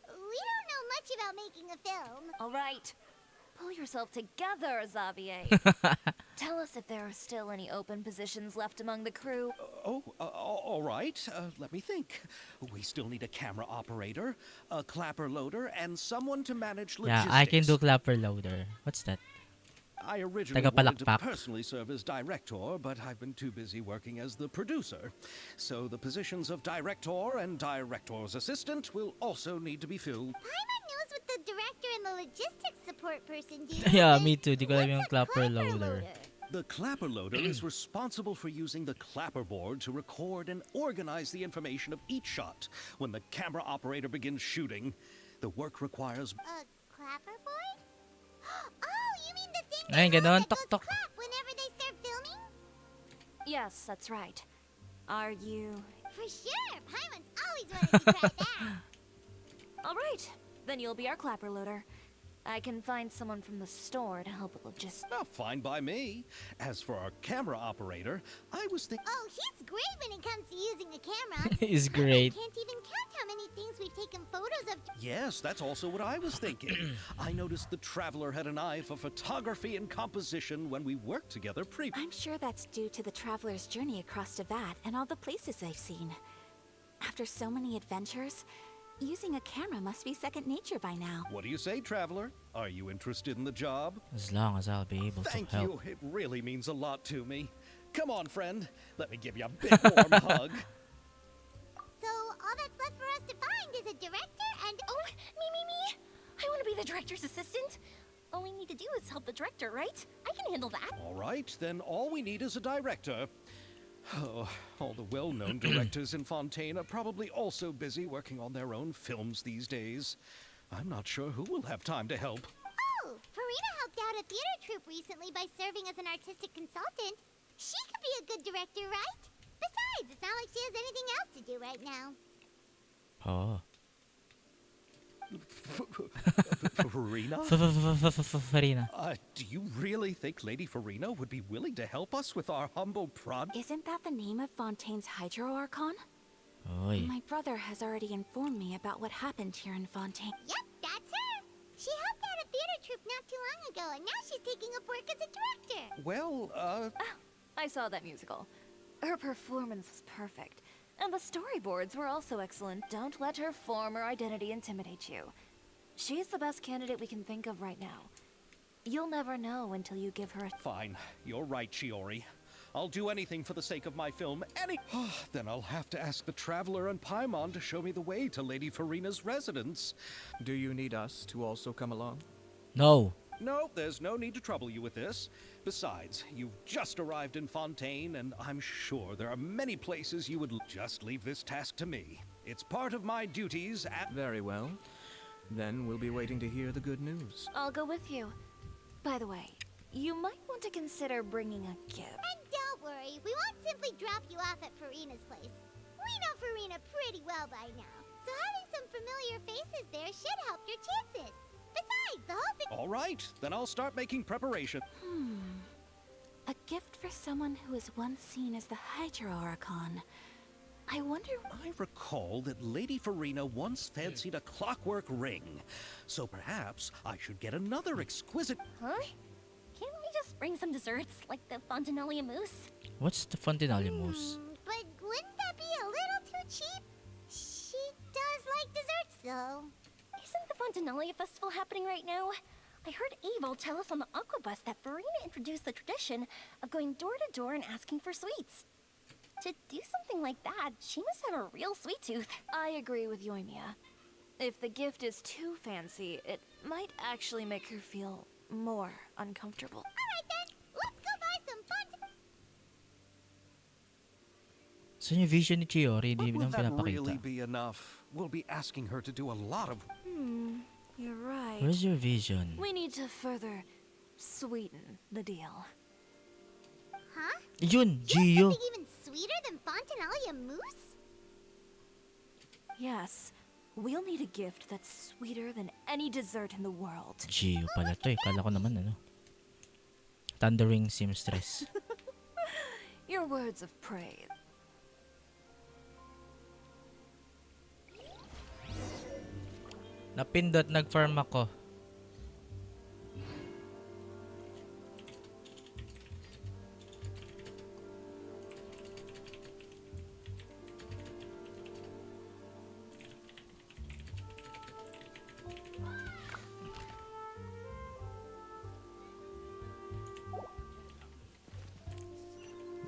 Speaker 6: We don't know much about making a film.
Speaker 3: All right. Pull yourself together, Xavier. Tell us if there are still any open positions left among the crew.
Speaker 5: All right. Let me think. We still need a camera operator, a clapper loader, and someone to manage
Speaker 2: Yeah,
Speaker 5: logistics.
Speaker 2: I can do clapper loader. What's that?
Speaker 5: I originally wanted to
Speaker 2: Tagapalakpak.
Speaker 5: personally serve as director, but I've been too busy working as the producer. So the positions of director and director's assistant will also need to be filled.
Speaker 6: Paimon knows what the director and the logistics support person do.
Speaker 2: Yeah,
Speaker 6: but
Speaker 2: me too. Di ko alam
Speaker 6: what's
Speaker 2: yung
Speaker 6: a
Speaker 2: clapper loader.
Speaker 5: The clapper loader is responsible for using the clapper board to record and organize the information of each shot. When the camera operator begins shooting, the work requires
Speaker 6: A clapperboard? Oh, you mean the thing
Speaker 2: Ay,
Speaker 6: that
Speaker 2: ganon,
Speaker 6: goes
Speaker 2: tok, tok.
Speaker 6: clap whenever they start filming?
Speaker 3: Yes, that's right. Are you...
Speaker 6: For sure. Paimon's always wanted to try that.
Speaker 3: All right. Then you'll be our clapper loader. I can find someone from the store to help with logistics.
Speaker 5: fine by me. As for our camera operator, I was thinking.
Speaker 6: Oh, he's great when it comes to using a camera.
Speaker 2: Is
Speaker 6: I
Speaker 2: great.
Speaker 6: can't even count how many things we've taken photos of.
Speaker 5: Yes, that's also what I was thinking. I noticed the Traveler had an eye for photography and composition when we worked together
Speaker 3: I'm sure that's due to the traveler's journey across Teyvat and all the places they've seen. After so many adventures, using a camera must be second nature by now.
Speaker 5: What do you say, Traveler? Are you interested in the job?
Speaker 2: As long as I'll be able
Speaker 5: Thank
Speaker 2: to help.
Speaker 5: you. It really means a lot to me. Come on, friend. Let me give you a big warm hug.
Speaker 6: So all that's left for us to find is a director and
Speaker 3: Oh, me. I want to be the director's assistant. All we need to do is help the director, right? I can handle that.
Speaker 5: All right, then all we need is a director. Oh, all the well-known directors in Fontaine are probably also busy working on their own films these days. I'm not sure who will have time to help.
Speaker 6: Oh, Farina helped out a theater troupe recently by serving as an artistic consultant. She could be a good director, right? Besides, it's not like she has anything else to do right now.
Speaker 2: Oh.
Speaker 5: Farina?
Speaker 2: Farina.
Speaker 5: Do you really think Lady Farina would be willing to help us with our humble project?
Speaker 3: Isn't that the name of Fontaine's Hydro Archon?
Speaker 2: Oy.
Speaker 3: My brother has already informed me about what happened here in Fontaine.
Speaker 6: Yep, that's her. She helped out a theater troupe not too long ago, and now she's taking up work as a director.
Speaker 5: Well,
Speaker 3: I saw that musical. Her performance was perfect, and the storyboards were also excellent. Don't let her form or identity intimidate you. She's the best candidate we can think of right now. You'll never know until you give her a...
Speaker 5: fine. You're right, Chiori. I'll do anything for the sake of my film. Then I'll have to ask the Traveler and Paimon to show me the way to Lady Farina's residence.
Speaker 8: Do you need us to also come along?
Speaker 2: No.
Speaker 5: No, there's no need to trouble you with this. Besides, you've just arrived in Fontaine, and I'm sure there are many places you would just leave this task to me. It's part of my duties at...
Speaker 8: Very well. Then we'll be waiting to hear the good news.
Speaker 3: I'll go with you. By the way, you might want to consider bringing a gift.
Speaker 6: And don't worry, we won't simply drop you off at Farina's place. We know Farina pretty well by now, so having some familiar faces there should help your chances. Besides, the whole thing...
Speaker 5: All right, then I'll start making preparation.
Speaker 3: A gift for someone who was once seen as the Hydro Archon. I wonder...
Speaker 5: I recall that Lady Farina once fancied a clockwork ring, so perhaps I should get another exquisite...
Speaker 3: Huh? Can't we just bring some desserts, like the Fontinalia mousse?
Speaker 2: What's the Fontinalia mousse?
Speaker 6: But wouldn't that be a little too cheap? She does like desserts, though.
Speaker 3: Isn't the Fontinalia festival happening right now? I heard Abel tell us on the Aquabus that Farina introduced the tradition of going door to door and asking for sweets. To do something like that, she must have a real sweet tooth. I agree with Yoimiya. If the gift is too fancy, it might actually make her feel more uncomfortable.
Speaker 6: Alright then, let's go buy some fun...
Speaker 2: So yung vision ni Chiori,
Speaker 5: But
Speaker 2: di
Speaker 5: will
Speaker 2: nang
Speaker 5: that really
Speaker 2: pinapakita.
Speaker 5: be enough? We'll be asking her to do a lot of...
Speaker 3: You're right.
Speaker 2: Where's your vision?
Speaker 3: We need to further sweeten the deal.
Speaker 6: Huh?
Speaker 2: Yun,
Speaker 6: You
Speaker 2: Gio.
Speaker 6: have something even sweeter than Fontinalia mousse?
Speaker 3: Yes, we'll need a gift that's sweeter than any dessert in the world.
Speaker 2: Gio pala to eh. Kala ko naman ano. Thundering seamstress.
Speaker 3: Your words of praise.
Speaker 2: Napindot, nag-farm ako.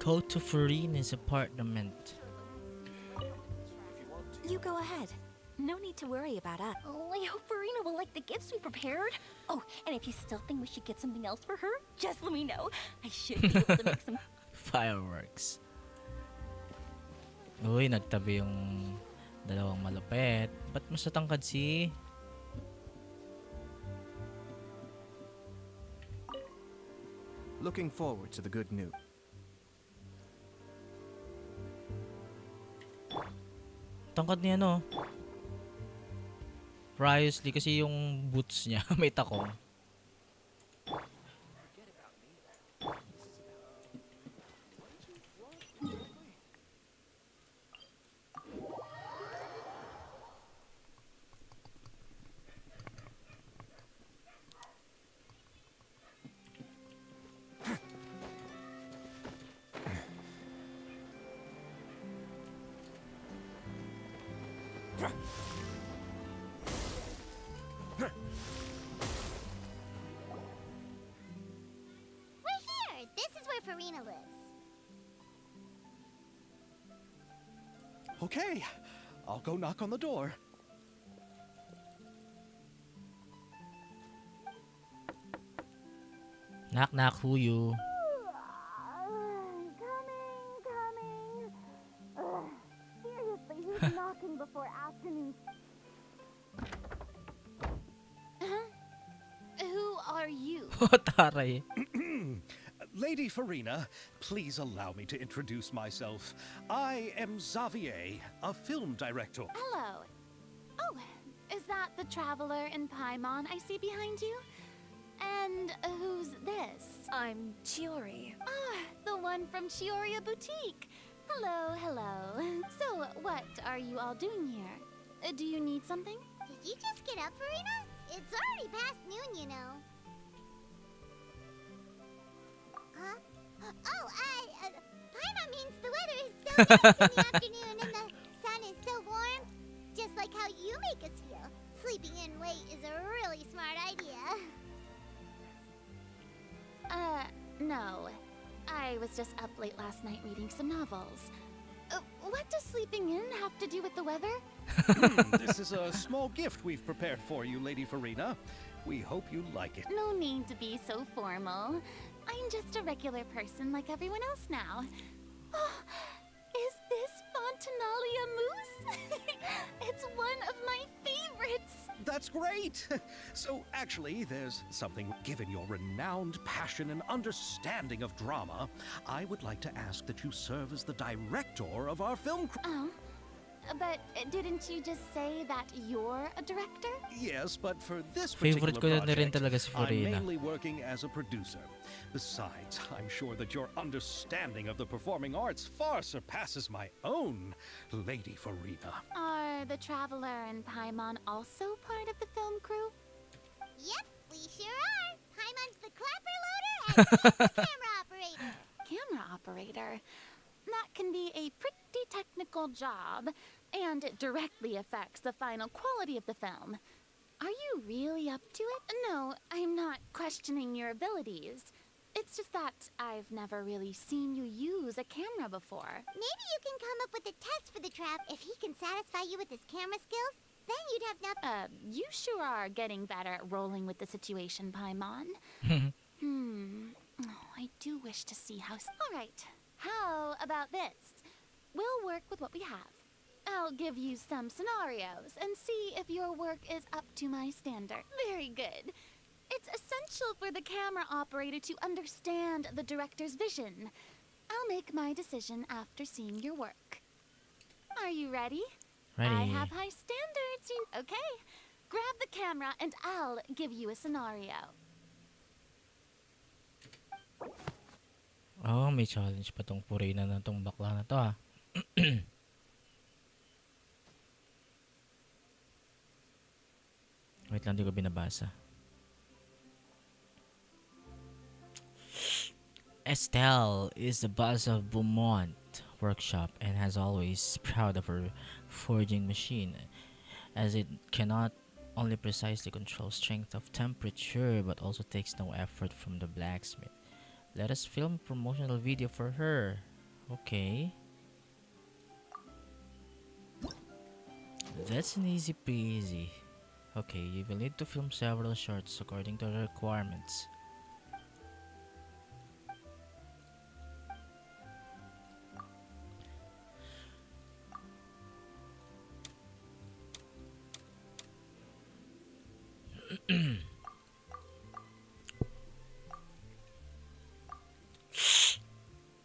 Speaker 2: Go to Farina's apartment.
Speaker 3: You go ahead. No need to worry about us. Oh, I hope Farina will like the gifts we prepared. Oh, and if you still think we should get something else for her, just let me know. I should be able to make some.
Speaker 2: Fireworks. Uy, nagtabi yung dalawang malupet. Ba't mas natangkad si...
Speaker 8: Looking forward to the good news.
Speaker 2: Tangkad niya, no? Previously, kasi yung boots niya may takong.
Speaker 6: We're here! This is where Farina lives.
Speaker 5: Okay, I'll go knock on the door.
Speaker 2: Knock knock, who you?
Speaker 6: Coming. Seriously, who's knocking before afternoon?
Speaker 3: Who are you?
Speaker 2: Taray.
Speaker 5: Lady Farina, please allow me to introduce myself. I am Xavier, a film director.
Speaker 3: Hello. Oh, is that the traveler in Paimon I see behind you? And who's this? I'm Chiori. Ah, the one from Chioria Boutique. Hello. So, what are you all doing here? Do you need something?
Speaker 6: Did you just get up, Farina? It's already past noon, you know. Huh? Oh, Paimon means the weather is so nice in the afternoon and the sun is so warm. Just like how you make us feel. Sleeping in late is a really smart idea.
Speaker 3: No. I was just up late last night reading some novels. What does sleeping in have to do with the weather?
Speaker 5: This is a small gift we've prepared for you, Lady Farina. We hope you like it.
Speaker 3: No need to be so formal. I'm just a regular person like everyone else now. Oh, is this Fontinalia mousse? It's one of my favorites.
Speaker 5: That's great! So, actually, there's something. Given your renowned passion and understanding of drama, I would like to ask that you serve as the director of our film crew.
Speaker 3: Oh, but didn't you just say that you're a director?
Speaker 5: Yes, but for this
Speaker 2: Favorite
Speaker 5: particular
Speaker 2: ko na rin
Speaker 5: project,
Speaker 2: talaga si
Speaker 5: I'm
Speaker 2: Farina.
Speaker 5: mainly working as a producer. Besides, I'm sure that your understanding of the performing arts far surpasses my own, Lady Farina.
Speaker 3: Are the Traveler and Paimon also part of the film crew?
Speaker 6: Yep, we sure are. Paimon's the clapper loader and he's the camera operator.
Speaker 3: Camera operator. That can be a pretty technical job, and it directly affects the final quality of the film. Are you really up to it? No, I'm not questioning your abilities. It's just that I've never really seen you use a camera before.
Speaker 6: Maybe you can come up with a test for the trap. If he can satisfy you with his camera skills, then you'd have nothing.
Speaker 3: You sure are getting better at rolling with the situation, Paimon. Oh, I do wish to see how... All right. How about this? We'll work with what we have. I'll give you some scenarios and see if your work is up to my standard. Very good. It's essential for the camera operator to understand the director's vision. I'll make my decision after seeing your work. Are you ready?
Speaker 2: Ready.
Speaker 3: I have high standards. Okay. Grab the camera and I'll give you a scenario.
Speaker 2: Oh, may challenge pa tong Farina na tong bakla na to ah. Wait lang, di ko binabasa. Estelle is the boss of Beaumont Workshop and has always proud of her forging machine, as it cannot only precisely control strength of temperature but also takes no effort from the blacksmith. Let us film a promotional video for her. Okay. That's an easy peasy. Okay, you will need to film several shorts according to the requirements.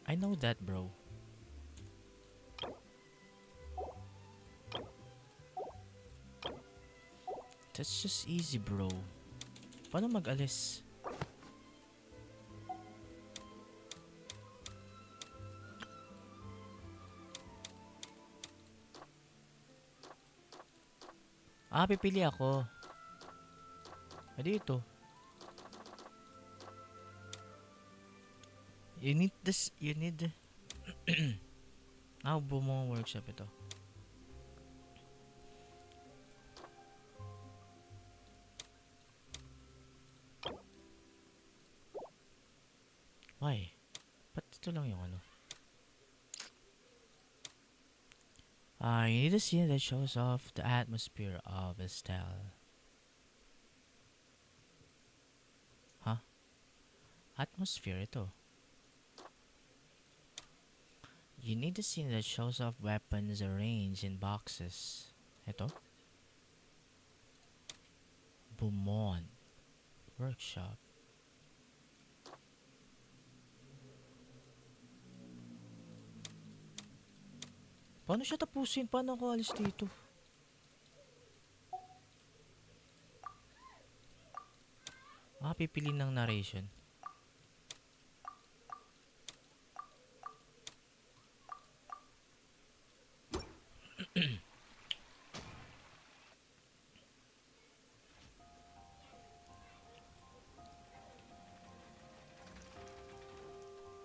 Speaker 2: I know that, bro. That's just easy, bro. Paano mag-alis? Pipili ako. Dito. You need this, you need Beaumont Workshop ito. Why? Ba't ito lang yung ano? You need a scene that shows off the atmosphere of Estelle. Huh? Atmosphere ito. You need a scene that shows off weapons arranged in boxes. Ito. Beaumont Workshop. Paano siya tapusin? Paano ako alis dito? Pipili ng narration.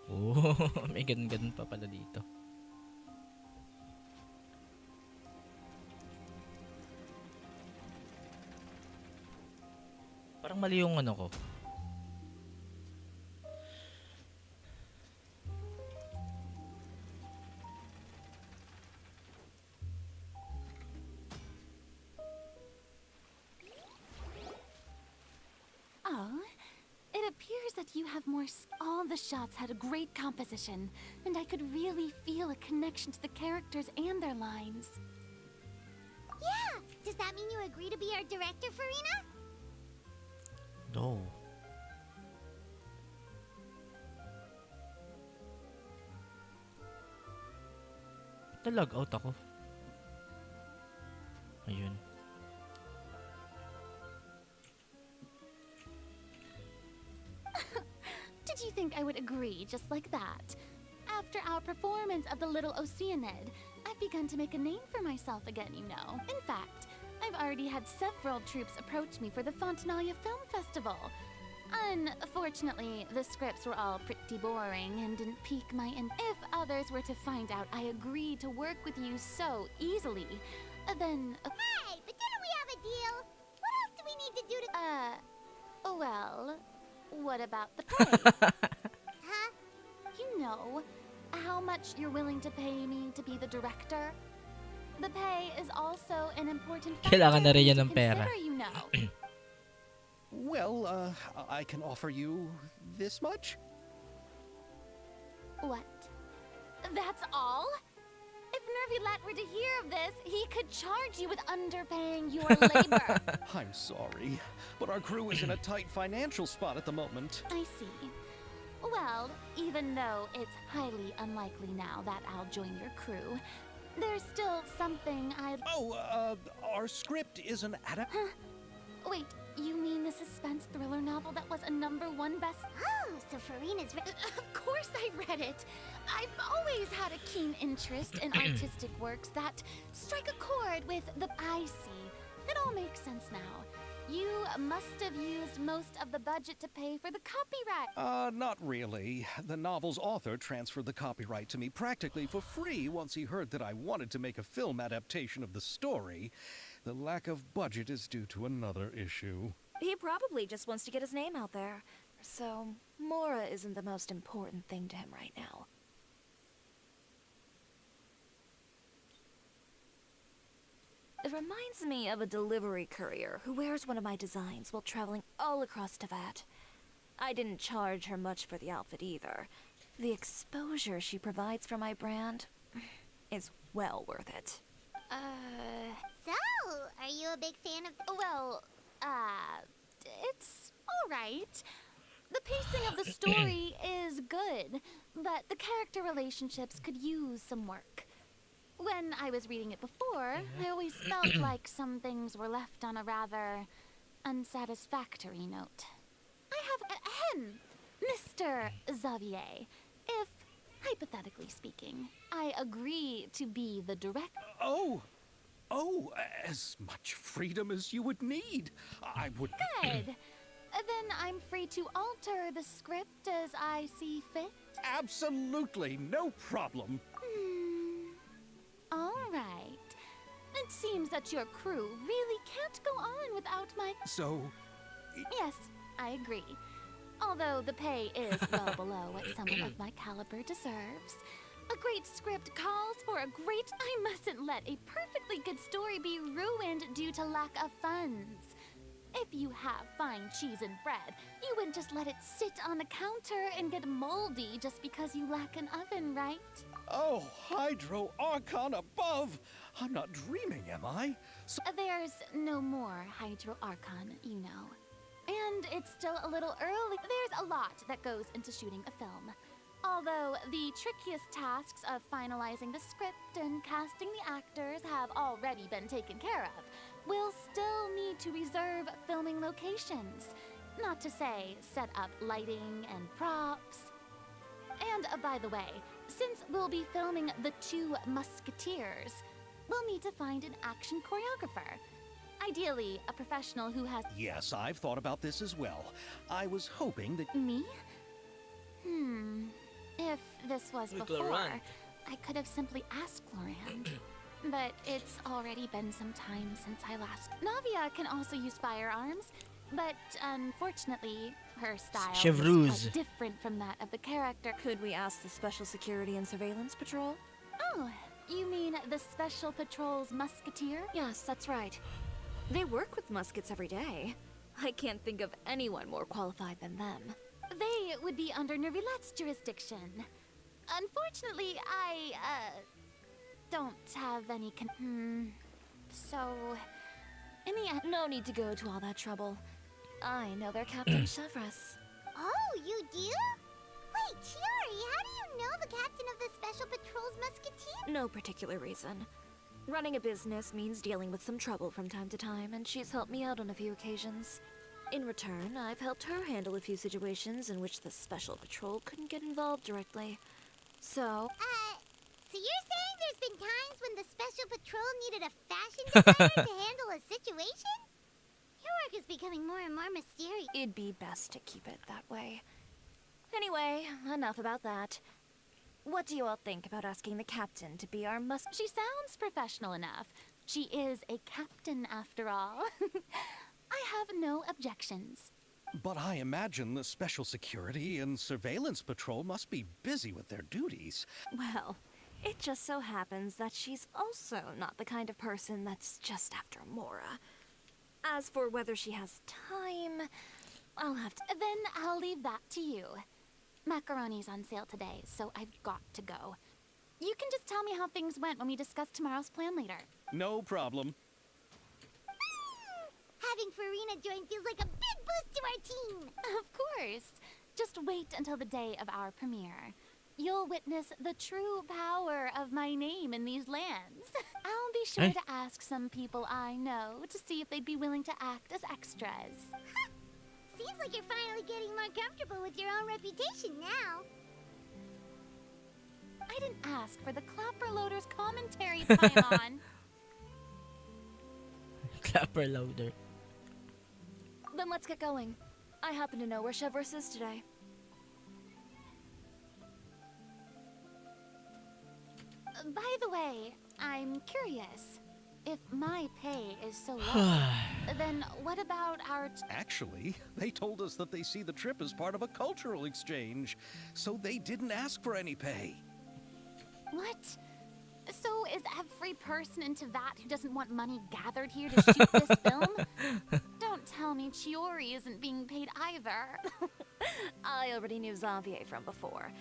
Speaker 2: Oh, may ganun-ganun pa pala dito. Parang mali yung ano ko.
Speaker 3: Oh, it appears that you have more. All the shots had a great composition, and I could really feel a connection to the characters and their lines.
Speaker 6: Yeah! Does that mean you agree to be our director, Farina?
Speaker 2: No. Na-log out ako. Ayun.
Speaker 3: Did you think I would agree just like that? After our performance of the Little Oceanid, I've begun to make a name for myself again, you know. In fact, I've already had several troops approach me for the Fontanalia Film Festival. Unfortunately, the scripts were all pretty boring and didn't pique my If others were to find out I agreed to work with you so easily, then...
Speaker 6: Hey, but didn't we have a deal? What else do we need to do to...
Speaker 3: well, what about the pay?
Speaker 6: Huh?
Speaker 3: You know, how much you're willing to pay me to be the director? The pay is also an important factor
Speaker 2: Kailangan na rin yan
Speaker 3: to
Speaker 2: ng pera.
Speaker 3: consider, you know.
Speaker 5: Well, I can offer you this much?
Speaker 3: What? That's all? If Nervylet were to hear of this, he could charge you with underpaying your labor.
Speaker 5: I'm sorry, but our crew is in a tight financial spot at the moment.
Speaker 3: I see. Well, even though it's highly unlikely now that I'll join your crew, there's still something I'd...
Speaker 5: Oh, our script is an adapt...
Speaker 3: Wait, you mean the suspense thriller novel that was a #1 best...
Speaker 6: Oh, so Farina's
Speaker 3: Of course I read it! I've always had a keen interest in artistic works that strike a chord with the... I see. It all makes sense now.
Speaker 6: You must have used most of the budget to pay for the copyright.
Speaker 5: Not really. The novel's author transferred the copyright to me practically for free once he heard that I wanted to make a film adaptation of the story. The lack of budget is due to another issue.
Speaker 9: He probably just wants to get his name out there. So, Mora isn't the most important thing to him right now. It reminds me of a delivery courier who wears one of my designs while traveling all across Teyvat. I didn't charge her much for the outfit either. The exposure she provides for my brand is well worth it.
Speaker 6: So, are you a big fan of... Well, it's alright. The pacing of the story is good, but the character relationships could use some work. When I was reading it before, I always felt like some things were left on a rather unsatisfactory note. I have Mr. Xavier, if, hypothetically speaking, I agree to be the director.
Speaker 5: Oh, as much freedom as you would need. I would...
Speaker 6: Good. Then I'm free to alter the script as I see fit.
Speaker 5: Absolutely, no problem.
Speaker 6: All right. It seems that your crew really can't go on without my...
Speaker 5: So...
Speaker 6: Yes, I agree. Although the pay is well below what someone of my caliber deserves. A great script calls for a great... I mustn't let a perfectly good story be ruined due to lack of funds. If you have fine cheese and bread, you wouldn't just let it sit on the counter and get moldy just because you lack an oven, right?
Speaker 5: Oh, Hydro Archon above! I'm not dreaming, am I?
Speaker 6: There's no more Hydro Archon, you know. And it's still a little early. There's a lot that goes into shooting a film. Although the trickiest tasks of finalizing the script and casting the actors have already been taken care of, we'll still need to reserve filming locations. Not to say set up lighting and props. And by the way, since we'll be filming The Two Musketeers, we'll need to find an action choreographer. Ideally, a professional who has...
Speaker 5: Yes, I've thought about this as well. I was hoping that...
Speaker 6: Me? If this was
Speaker 4: With
Speaker 6: before,
Speaker 4: Laurent.
Speaker 6: I could have simply asked Laurent. But it's already been some time since I last... Navia can also use firearms, but unfortunately, her style
Speaker 2: Chevreuse.
Speaker 6: is quite different from that of the character.
Speaker 9: Could we ask the Special Security and Surveillance Patrol?
Speaker 6: Oh, you mean the Special Patrol's musketeer?
Speaker 9: Yes, that's right. They work with muskets every day. I can't think of anyone more qualified than them.
Speaker 6: They would be under Nervilette's jurisdiction. Unfortunately, I, don't have any So, in the end...
Speaker 9: No need to go to all that trouble. I know their Captain Chevres.
Speaker 6: Oh, you do? Wait, Chiori, how do you know the captain of the Special Patrol's musketeer?
Speaker 9: No particular reason. Running a business means dealing with some trouble from time to time, and she's helped me out on a few occasions. In return, I've helped her handle a few situations in which the Special Patrol couldn't get involved directly. So
Speaker 6: you're saying there's been times when the Special Patrol needed a fashion designer to handle a situation? Your work is becoming more and more mysterious.
Speaker 9: it'd be best to keep it that way. Anyway, enough about that. What do you all think about asking the captain to be our
Speaker 6: She sounds professional enough. She is a captain after all. I have no objections.
Speaker 5: But I imagine the Special Security and Surveillance Patrol must be busy with their duties.
Speaker 9: Well, it just so happens that she's also not the kind of person that's just after Mora. As for whether she has time, I'll have to...
Speaker 6: Then I'll leave that to you. Macaroni's on sale today, so I've got to go. You can just tell me how things went when we discuss tomorrow's plan later.
Speaker 5: No problem.
Speaker 6: Having Farina join feels like a big boost to our team. Of course. Just wait until the day of our premiere. You'll witness the true power of my name in these lands. I'll be sure
Speaker 2: Hey.
Speaker 6: to ask some people I know to see if they'd be willing to act as extras. Seems like you're finally getting more comfortable with your own reputation now. I didn't ask for the Clapper Loader's commentary, Paimon.
Speaker 2: Clapper loader.
Speaker 9: Then let's get going. I happen to know where Chevreuse is today.
Speaker 3: By the way, I'm curious. If my pay is so low, then what about our...
Speaker 5: Actually, they told us that they see the trip as part of a cultural exchange, so they didn't ask for any pay.
Speaker 3: What? So is every person into that who doesn't want money gathered here to shoot this film? Don't tell me Chiori isn't being paid either.
Speaker 9: I already knew Xavier from before,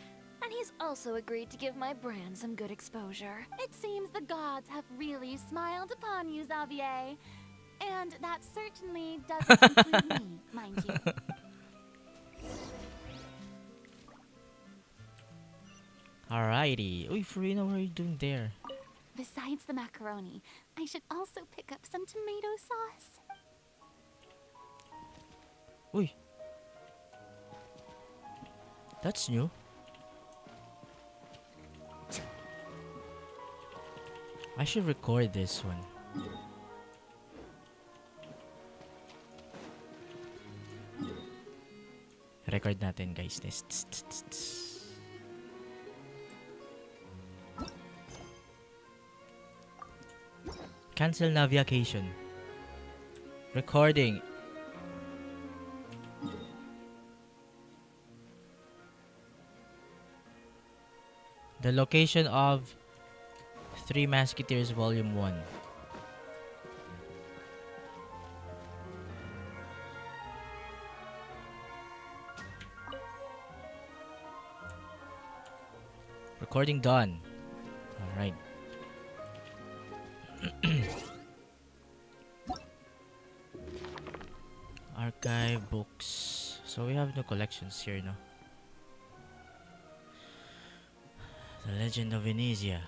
Speaker 9: and he's also agreed to give my brand some good exposure.
Speaker 3: It seems the gods have really smiled upon you, Xavier. And that certainly doesn't include me, mind you.
Speaker 2: Alrighty. Uy, Furina, what are you doing there?
Speaker 3: Besides the macaroni, I should also pick up some tomato sauce.
Speaker 2: Uy. That's new. I should record this one. Record natin, guys. Cancel na vacation. Recording. The location of Three Musketeers Volume 1. Recording done. Alright. Archive books. So we have no collections here, no? The Legend of Venezia.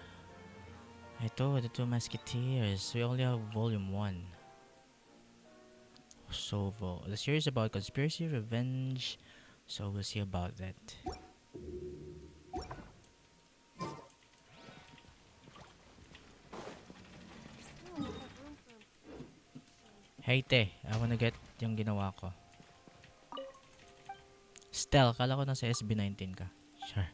Speaker 2: Ito, the Two Musketeers. We only have volume 1. So, the series about conspiracy, revenge. So we'll see about that. Hey te, I wanna get yung ginawa ko. Stel, kala ko nasa SB19 ka. Sure.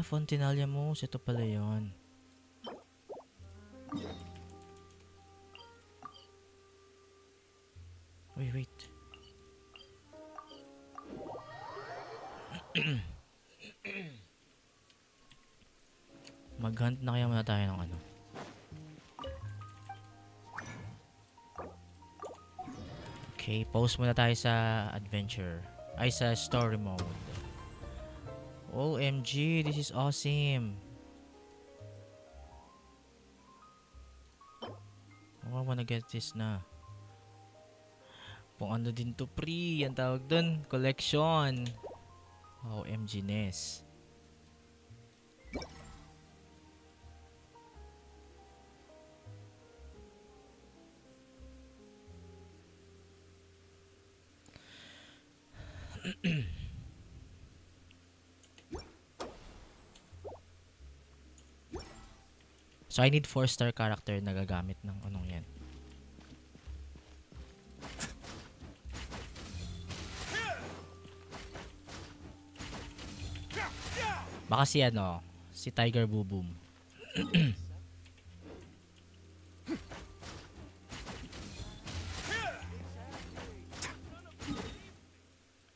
Speaker 2: Fontinalia Moose. Ito pala yun. Wait. Mag-hunt na kaya muna tayo ng ano. Okay, post muna tayo sa adventure. Ay, sa story mode. OMG, this is awesome. Oh, I wanna get this na. Pong ano din to, pre. Ang tawag dun, collection. OMG-ness. So I need 4-star character na gagamit ng anong yan. Baka si ano, si Tiger Boom.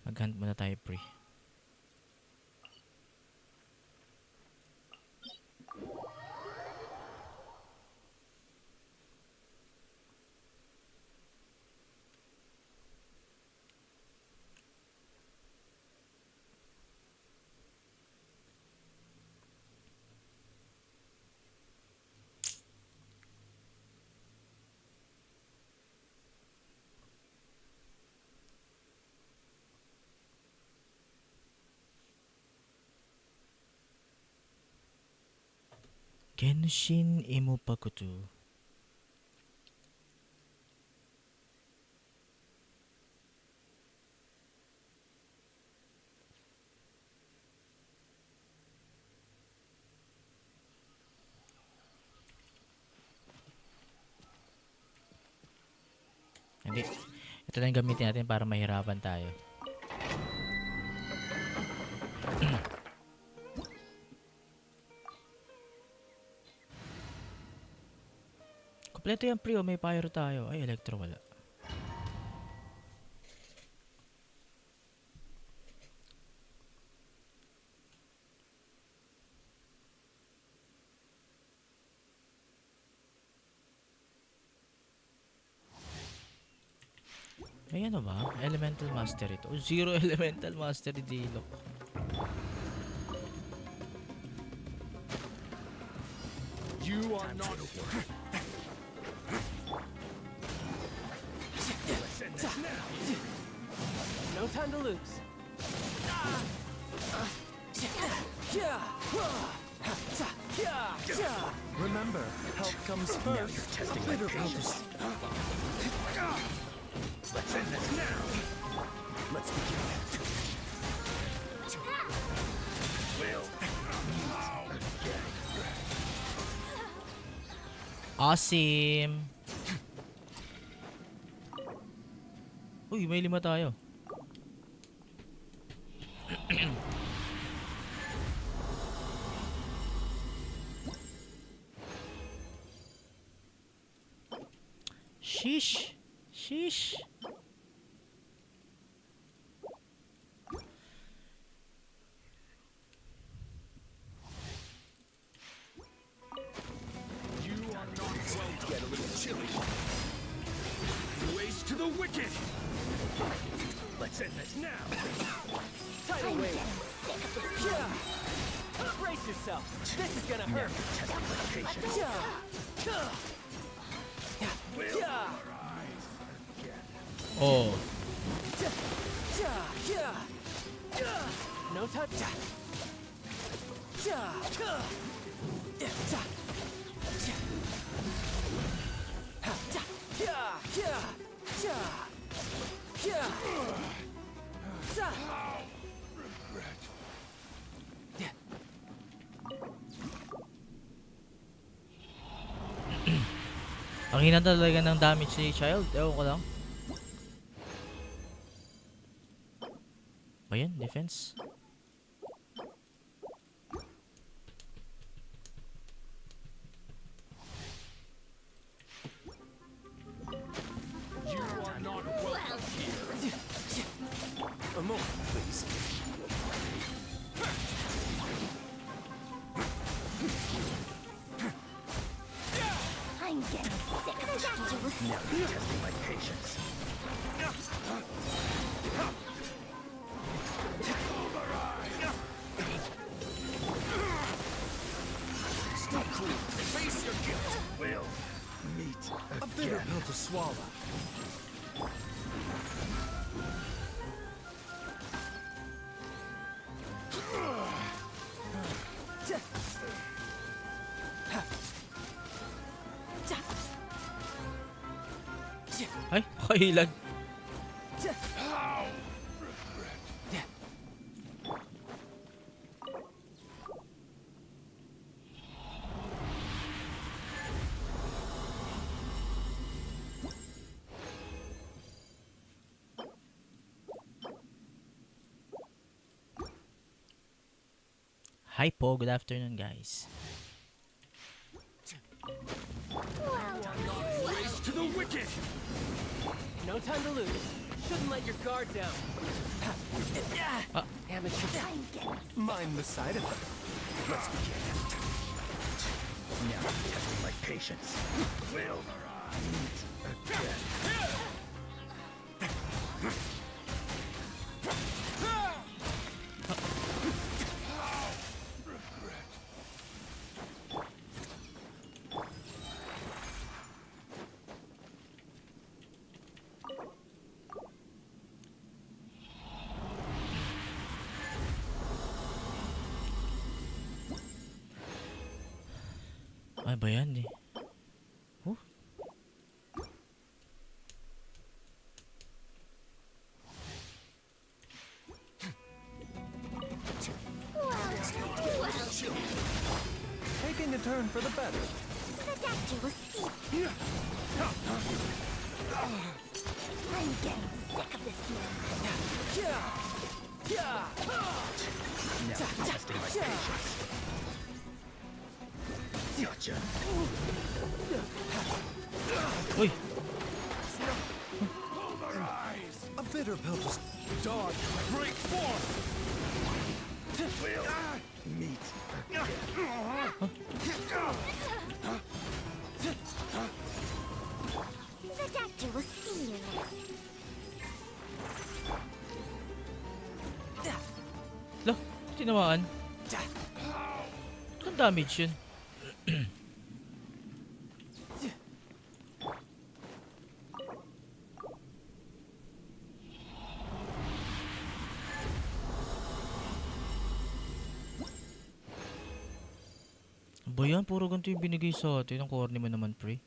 Speaker 2: Mag-hunt muna tayo, pre. Genshin Imupakutu. Hindi. Ito lang gamitin natin para mahirapan tayo. Kompleto yan pre, may pyro tayo. Ay, electro wala. May ano ba? Elemental Mastery ito. Zero Elemental Mastery Dilok.
Speaker 1: You are not.
Speaker 4: No time to lose.
Speaker 1: Remember, help comes first. You're testing my patience. Let's end this now. Let's begin. Will.
Speaker 2: Awesome! Uy, may 5 tayo. Sheesh! Sheesh!
Speaker 1: Get a little chilly. Ways to the wicked. Let's end this now.
Speaker 4: Tidal wave. Brace yourself. This is gonna hurt.
Speaker 1: Testing my patience.
Speaker 2: Oh.
Speaker 4: No touch.
Speaker 2: Ang hina talaga ng damage ni Child. Ewan ko lang. Ba yan? Defense?
Speaker 1: You are not welcome here. A moment, please.
Speaker 6: I'm getting sick of ridiculous.
Speaker 1: Now you're testing my patience. Stay cool. Face your guilt. Will meet a bitter pill to swallow.
Speaker 2: Ay, kailan? Hi po, good afternoon guys.
Speaker 1: Race to the wicked.
Speaker 4: No time to lose. Shouldn't let your guard down. Amateur.
Speaker 1: Mind the side effect. Let's begin. Now you're testing my patience. Will meet again.
Speaker 2: Ay ba yan eh? Oh,
Speaker 8: Taking a turn for the better.
Speaker 6: The doctor will see. I'm getting sick of this man.
Speaker 5: Now, testing my patience. Gotcha.
Speaker 2: uy!
Speaker 8: A bitter pill to
Speaker 5: Dodge, break forth! Meat.
Speaker 6: The doctor will see you.
Speaker 2: Lo, tinamaan. Anong damage yun? Ba yan? Puro ganito yung binigay sa atin. Ang corny mo naman, pre.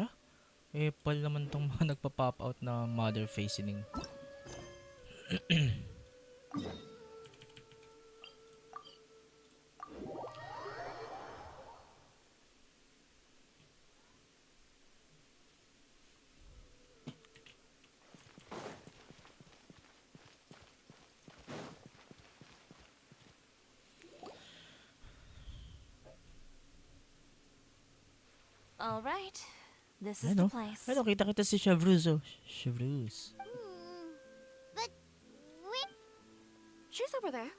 Speaker 2: Ah? Pal naman tong mga nagpa-pop out na mother facening.
Speaker 9: All right. This is the place.
Speaker 2: Ano, kita-kita si Chevreuse, oh. Chevreuse.
Speaker 6: But wait,
Speaker 9: She's over there.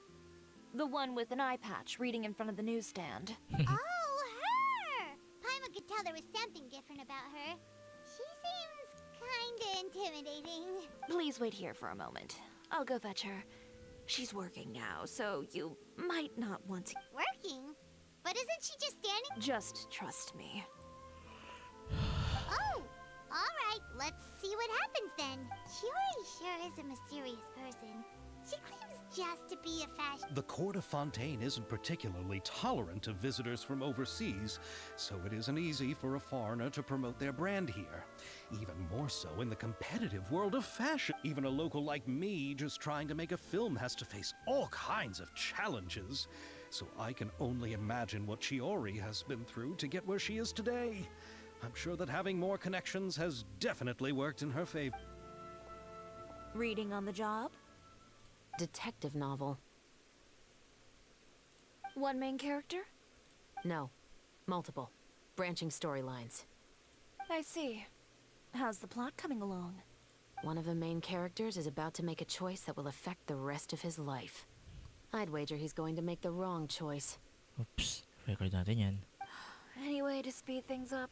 Speaker 9: The one with an eye patch reading in front of the newsstand.
Speaker 6: oh, her! Paimon could tell there was something different about her. She seems kinda intimidating.
Speaker 9: Please wait here for a moment. I'll go fetch her. She's working now, so you might not want to.
Speaker 6: Working? But isn't she just standing?
Speaker 9: Just trust me.
Speaker 6: Oh, all right. Let's see what happens then. Shiori sure is a mysterious person. She claims just to be a fashion.
Speaker 5: The court of Fontaine isn't particularly tolerant of visitors from overseas, so it isn't easy for a foreigner to promote their brand here. Even more so in the competitive world of fashion. Even a local like me just trying to make a film has to face all kinds of challenges. So I can only imagine what Shiori has been through to get where she is today. I'm sure that having more connections has definitely worked in her favor.
Speaker 9: Reading on the job?
Speaker 10: Detective novel.
Speaker 9: One main character?
Speaker 10: No. Multiple. Branching storylines.
Speaker 9: I see. How's the plot coming along?
Speaker 10: One of the main characters is about to make a choice that will affect the rest of his life. I'd wager he's going to make the wrong choice.
Speaker 2: Oops. Record natin yan.
Speaker 9: Any way to speed things up?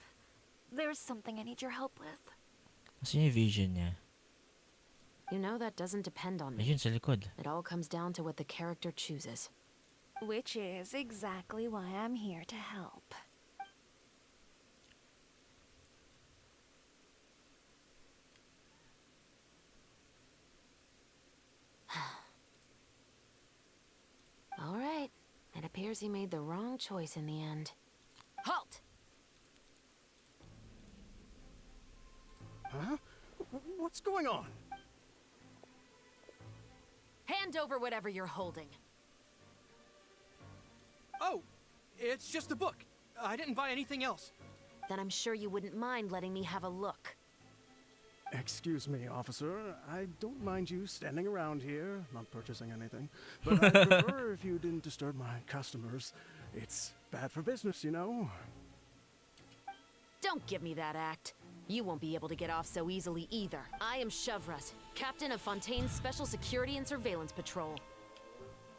Speaker 9: There's something I need your help with.
Speaker 2: Kasi yung vision niya.
Speaker 10: You know that doesn't depend on me.
Speaker 2: Ayun, sa likod.
Speaker 10: It all comes down to what the character chooses.
Speaker 9: Which is exactly why I'm here to help.
Speaker 10: All right. It appears he made the wrong choice in the end.
Speaker 9: Halt!
Speaker 7: Huh? What's going on?
Speaker 10: Hand over whatever you're holding.
Speaker 7: Oh, it's just a book. I didn't buy anything else.
Speaker 10: Then I'm sure you wouldn't mind letting me have a look.
Speaker 11: Excuse me, officer. I don't mind you standing around here, not purchasing anything. But I'd prefer if you didn't disturb my customers. It's bad for business, you know.
Speaker 10: Don't give me that act. You won't be able to get off so easily either. I am Chevreuse, captain of Fontaine's Special Security and Surveillance Patrol.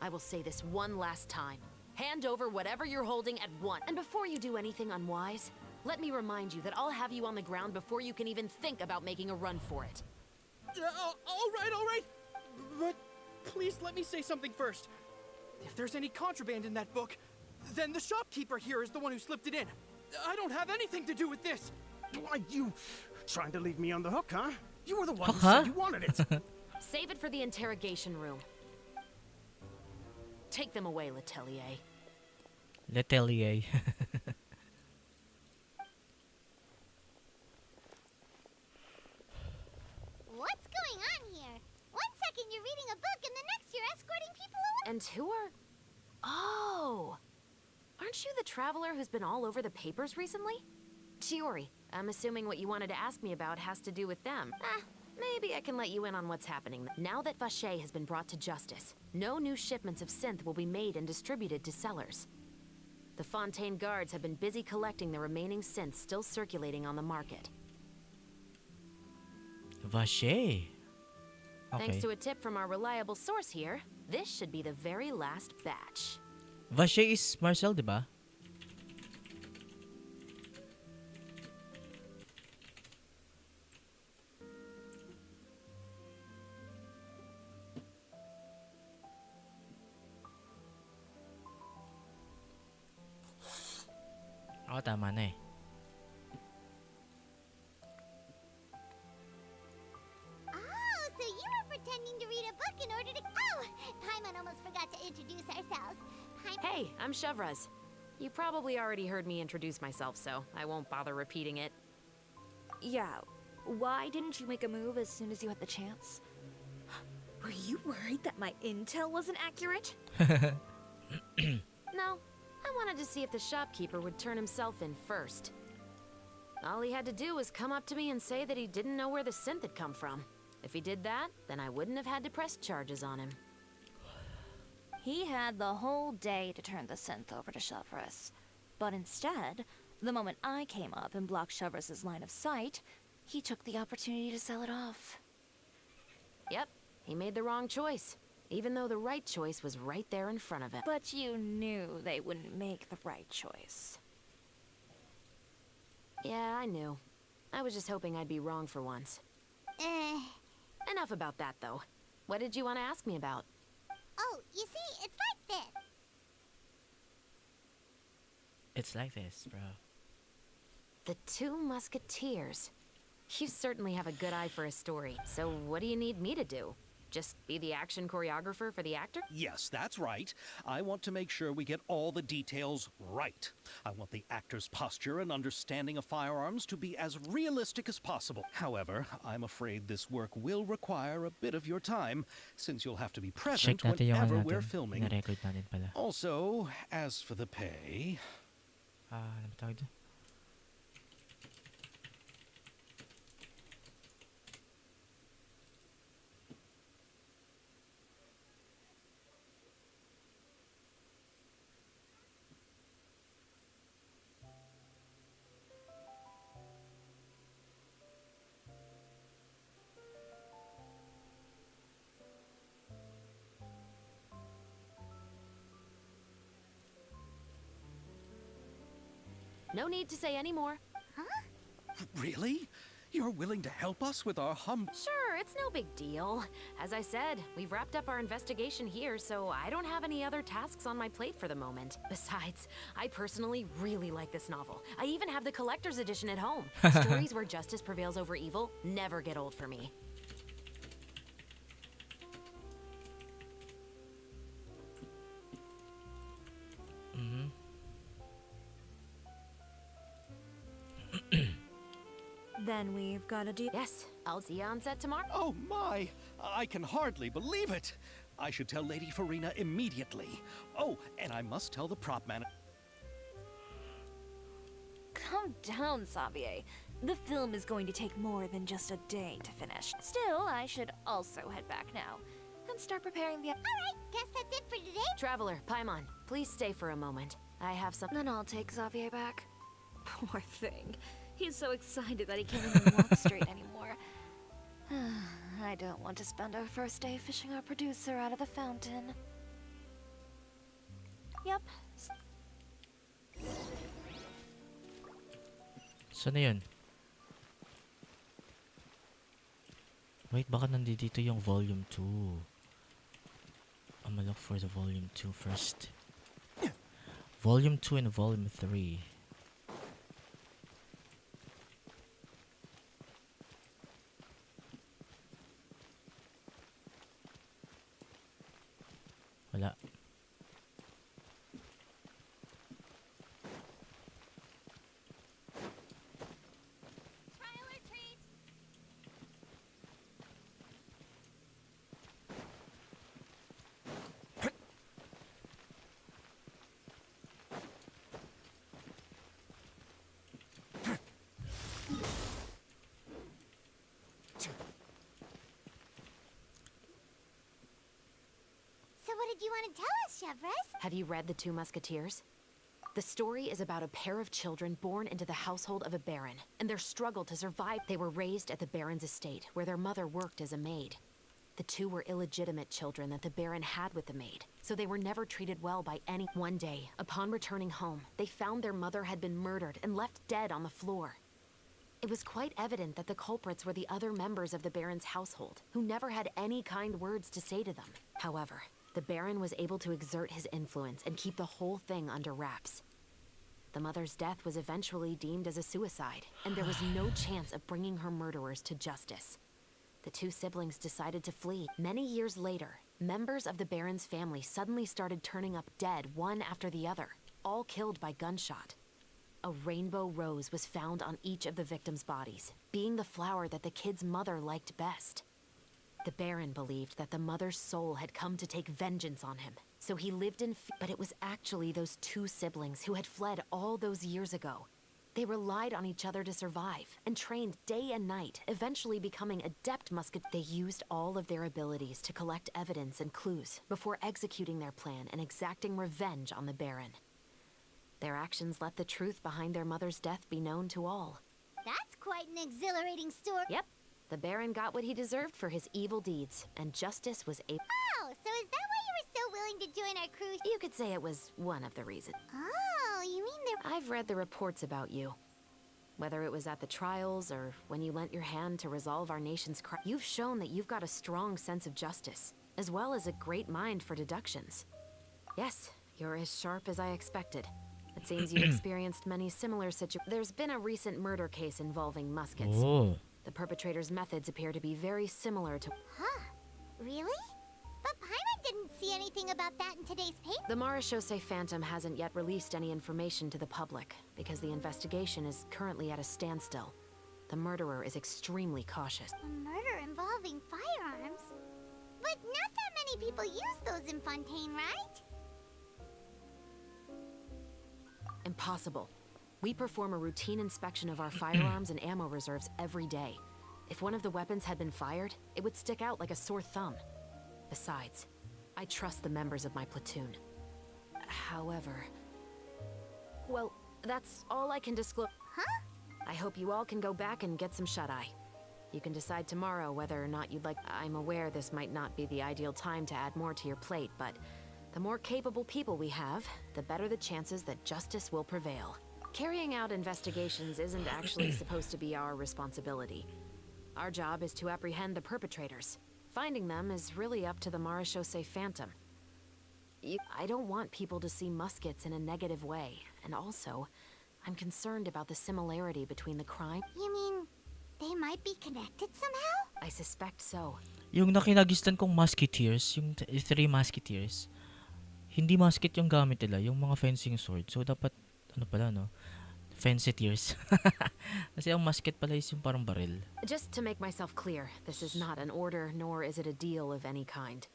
Speaker 10: I will say this one last time. Hand over whatever you're holding at once. And before you do anything unwise, let me remind you that I'll have you on the ground before you can even think about making a run for it.
Speaker 7: All right. But please let me say something first. If there's any contraband in that book,
Speaker 4: Then the shopkeeper here is the one who slipped it in. I don't have anything to do with this.
Speaker 11: Why, you trying to leave me on the hook, huh? You were the one who
Speaker 2: Huh?
Speaker 11: said you wanted it.
Speaker 10: Save it for the interrogation room. Take them away, Letelier.
Speaker 2: Letelier.
Speaker 6: What's going on here? One second you're reading a book and the next you're escorting people away.
Speaker 10: And who are... Oh! Aren't you the traveler who's been all over the papers recently? Chiori, I'm assuming what you wanted to ask me about has to do with them. Maybe I can let you in on what's happening. Now that Vacher has been brought to justice, no new shipments of synth will be made and distributed to sellers. The Fontaine guards have been busy collecting the remaining synths still circulating on the market.
Speaker 2: Vacher. Okay.
Speaker 10: Thanks to a tip from our reliable source here, this should be the very last batch.
Speaker 2: Vacher is Marcel, diba? Oo, tama na eh.
Speaker 6: Oh, so you were pretending to read a book in order to... Oh! Paimon almost forgot to introduce ourselves.
Speaker 10: Hey, I'm Chevraz. You probably already heard me introduce myself, so I won't bother repeating it.
Speaker 9: Yeah, why didn't you make a move as soon as you had the chance? Were you worried that my intel wasn't accurate?
Speaker 10: No, I wanted to see if the shopkeeper would turn himself in first. All he had to do was come up to me and say that he didn't know where the synth had come from. If he did that, then I wouldn't have had to press charges on him.
Speaker 9: He had the whole day to turn the synth over to Chevras. But instead, the moment I came up and blocked Chevras' line of sight, he took the opportunity to sell it off.
Speaker 10: Yep, he made the wrong choice, even though the right choice was right there in front of him.
Speaker 9: But you knew they wouldn't make the right choice.
Speaker 10: Yeah, I knew. I was just hoping I'd be wrong for once. Enough about that, though. What did you want to ask me about?
Speaker 6: Oh, you see, it's like this.
Speaker 2: It's like this, bro.
Speaker 10: The Two Musketeers. You certainly have a good eye for a story. So what do you need me to do? Just be the action choreographer for the actor?
Speaker 5: Yes, that's right. I want to make sure we get all the details right. I want the actor's posture and understanding of firearms to be as realistic as possible. However, I'm afraid this work will require a bit of your time, since you'll have to be present
Speaker 2: Check natin yung
Speaker 5: whenever
Speaker 2: ano
Speaker 5: we're
Speaker 2: natin.
Speaker 5: filming.
Speaker 2: Na-record natin pala.
Speaker 5: Also, as for the pay...
Speaker 2: Ano ba tawag doon?
Speaker 10: No need to say any more.
Speaker 5: Really? You're willing to help us with our
Speaker 10: Sure, it's no big deal. As I said, we've wrapped up our investigation here, so I don't have any other tasks on my plate for the moment. Besides, I personally really like this novel. I even have the collector's edition at home. Stories where justice prevails over evil never get old for me.
Speaker 9: Then we've got to do...
Speaker 10: Yes, I'll see you on set tomorrow.
Speaker 5: Oh my! I can hardly believe it! I should tell Lady Farina immediately. Oh, and I must tell the prop man...
Speaker 9: Calm down, Xavier. The film is going to take more than just a day to finish. Still, I should also head back now and start preparing the...
Speaker 6: Alright, guess that's it for today.
Speaker 10: Traveler, Paimon, please stay for a moment. I have some...
Speaker 9: Then I'll take Xavier back. Poor thing. He's so excited that he can't even walk straight anymore. I don't want to spend our first day fishing our producer out of the fountain. Yep.
Speaker 2: Saan na yun? Wait, baka nandito yung volume 2. I'm gonna look for the volume 2 first. Volume 2 and Volume 3. Wala.
Speaker 6: Trial or treat? So what did you want to tell us, Chevres?
Speaker 10: Have you read The Two Musketeers? The story is about a pair of children born into the household of a baron, and their struggle to survive. They were raised at the baron's estate, where their mother worked as a maid. The two were illegitimate children that the baron had with the maid, so they were never treated well by any. One day, upon returning home, they found their mother had been murdered and left dead on the floor. It was quite evident that the culprits were the other members of the baron's household, who never had any kind words to say to them. However, the baron was able to exert his influence and keep the whole thing under wraps. The mother's death was eventually deemed as a suicide, and there was no chance of bringing her murderers to justice. The two siblings decided to flee. Many years later, members of the baron's family suddenly started turning up dead one after the other, all killed by gunshot. A rainbow rose was found on each of the victims' bodies, being the flower that the kid's mother liked best. The Baron believed that the mother's soul had come to take vengeance on him, so he lived in fear. But it was actually those two siblings who had fled all those years ago. They relied on each other to survive and trained day and night, eventually becoming adept musket. They used all of their abilities to collect evidence and clues before executing their plan and exacting revenge on the Baron. Their actions let the truth behind their mother's death be known to all.
Speaker 6: That's quite an exhilarating story.
Speaker 10: Yep, the Baron got what he deserved for his evil deeds, and justice was able.
Speaker 6: Oh, so is that why you were so willing to join our crew?
Speaker 10: You could say it was one of the reasons.
Speaker 6: Oh, you mean there...
Speaker 10: I've read the reports about you. Whether it was at the trials or when you lent your hand to resolve our nation's crime, you've shown that you've got a strong sense of justice, as well as a great mind for deductions. Yes, you're as sharp as I expected. It seems you've experienced many similar situations. There's been a recent murder case involving muskets.
Speaker 2: Oh.
Speaker 10: The perpetrator's methods appear to be very similar to...
Speaker 6: Huh? Really? But Paimon didn't see anything about that in today's paper.
Speaker 10: The Marechaussee Phantom hasn't yet released any information to the public, because the investigation is currently at a standstill. The murderer is extremely cautious.
Speaker 6: A murder involving firearms? But not that many people use those in Fontaine, right?
Speaker 10: Impossible. We perform a routine inspection of our firearms and ammo reserves every day. If one of the weapons had been fired, it would stick out like a sore thumb. Besides, I trust the members of my platoon. However... Well, that's all I can disclose.
Speaker 6: Huh?
Speaker 10: I hope you all can go back and get some shut-eye. You can decide tomorrow whether or not you'd like... I'm aware this might not be the ideal time to add more to your plate, but the more capable people we have, the better the chances that justice will prevail. Carrying out investigations isn't actually supposed to be our responsibility. Our job is to apprehend the perpetrators. Finding them is really up to the Marechaussee Phantom. I don't want people to see muskets in a negative way, and also, I'm concerned about the similarity between the crime.
Speaker 6: You mean they might be connected somehow?
Speaker 10: I suspect so.
Speaker 2: Yung nakinagistan kong musketeers, yung three musketeers, hindi musket yung gamit nila, yung mga fencing sword. So, dapat, ano pala, no? Fenceteers. Kasi ang musket pala is yung parang baril.
Speaker 10: Just to make myself clear, this is not an order, nor is it a deal of any kind.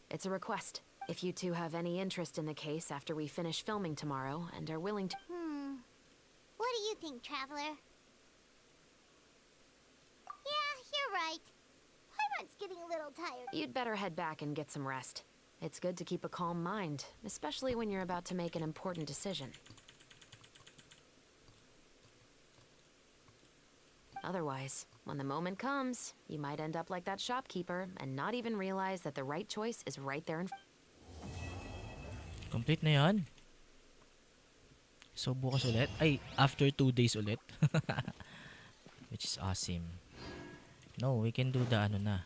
Speaker 10: It's a request. If you two have any interest in the case after we finish filming tomorrow and are willing to...
Speaker 6: What do you think, Traveler? Yeah, you're right. Paimon's getting a little tired.
Speaker 10: You'd better head back and get some rest. It's good to keep a calm mind, especially when you're about to make an important decision. Otherwise, when the moment comes, you might end up like that shopkeeper and not even realize that the right choice is right there in...
Speaker 2: Complete na yan. So, bukas ulit. Ay, after 2 days ulit. Which is awesome. No, we can do the ano na.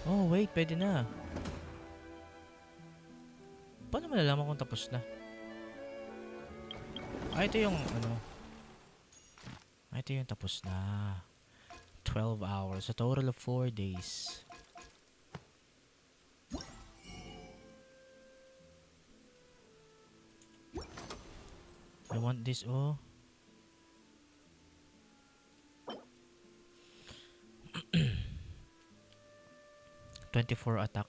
Speaker 2: Oh, wait. Pwede na. Paano malalaman kung tapos na? Ito yung ano. Ito yung tapos na. 12 hours. A total of 4 days. I want this, oh. $24 attack.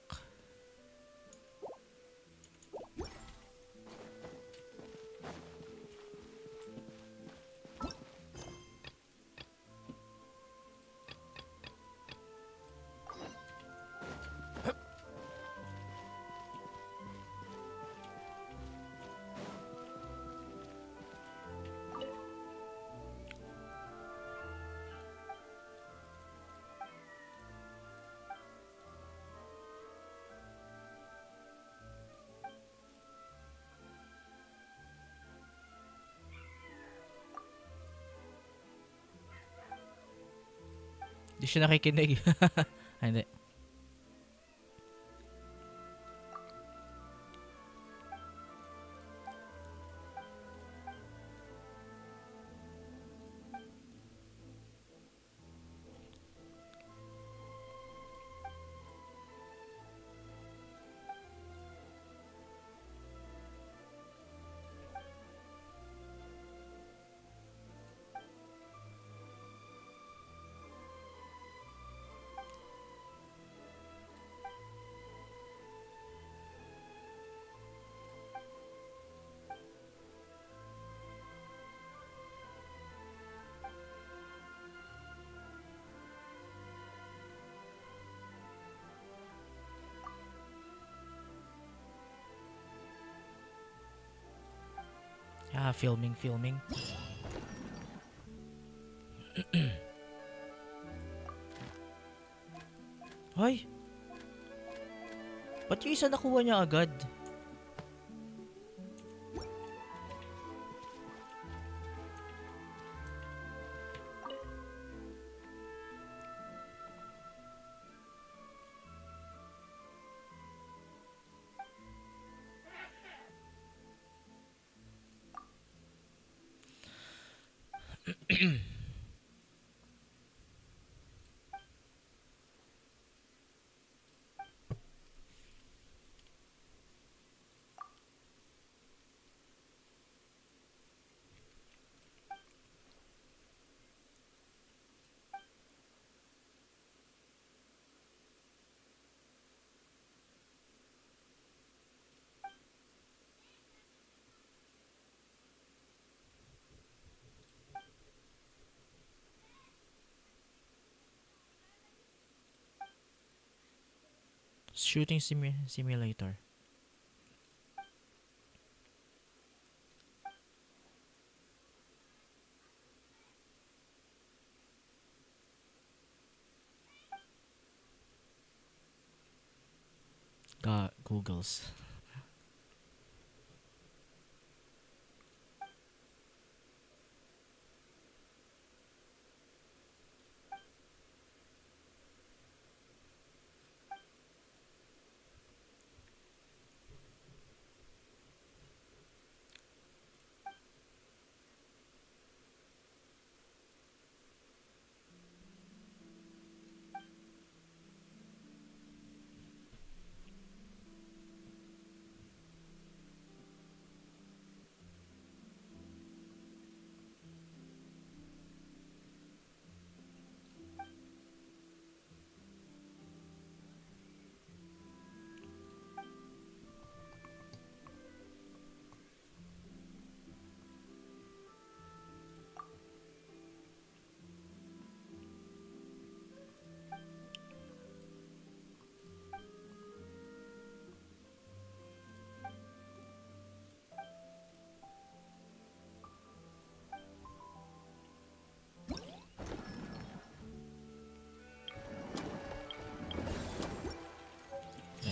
Speaker 2: Di siya nakikinig. Hindi. Ah, filming. Ay! Ba't yung isa nakuha niya agad? Shooting simulator. Googles.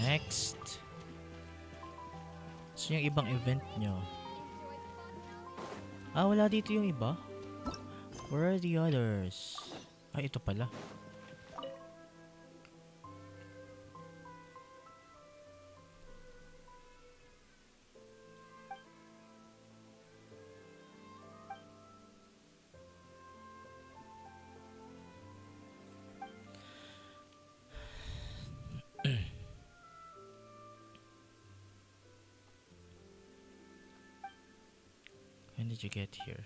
Speaker 2: Next. So yung ibang event nyo. Ah, wala dito yung iba? Where are the others? Ay, ito pala. did you get here?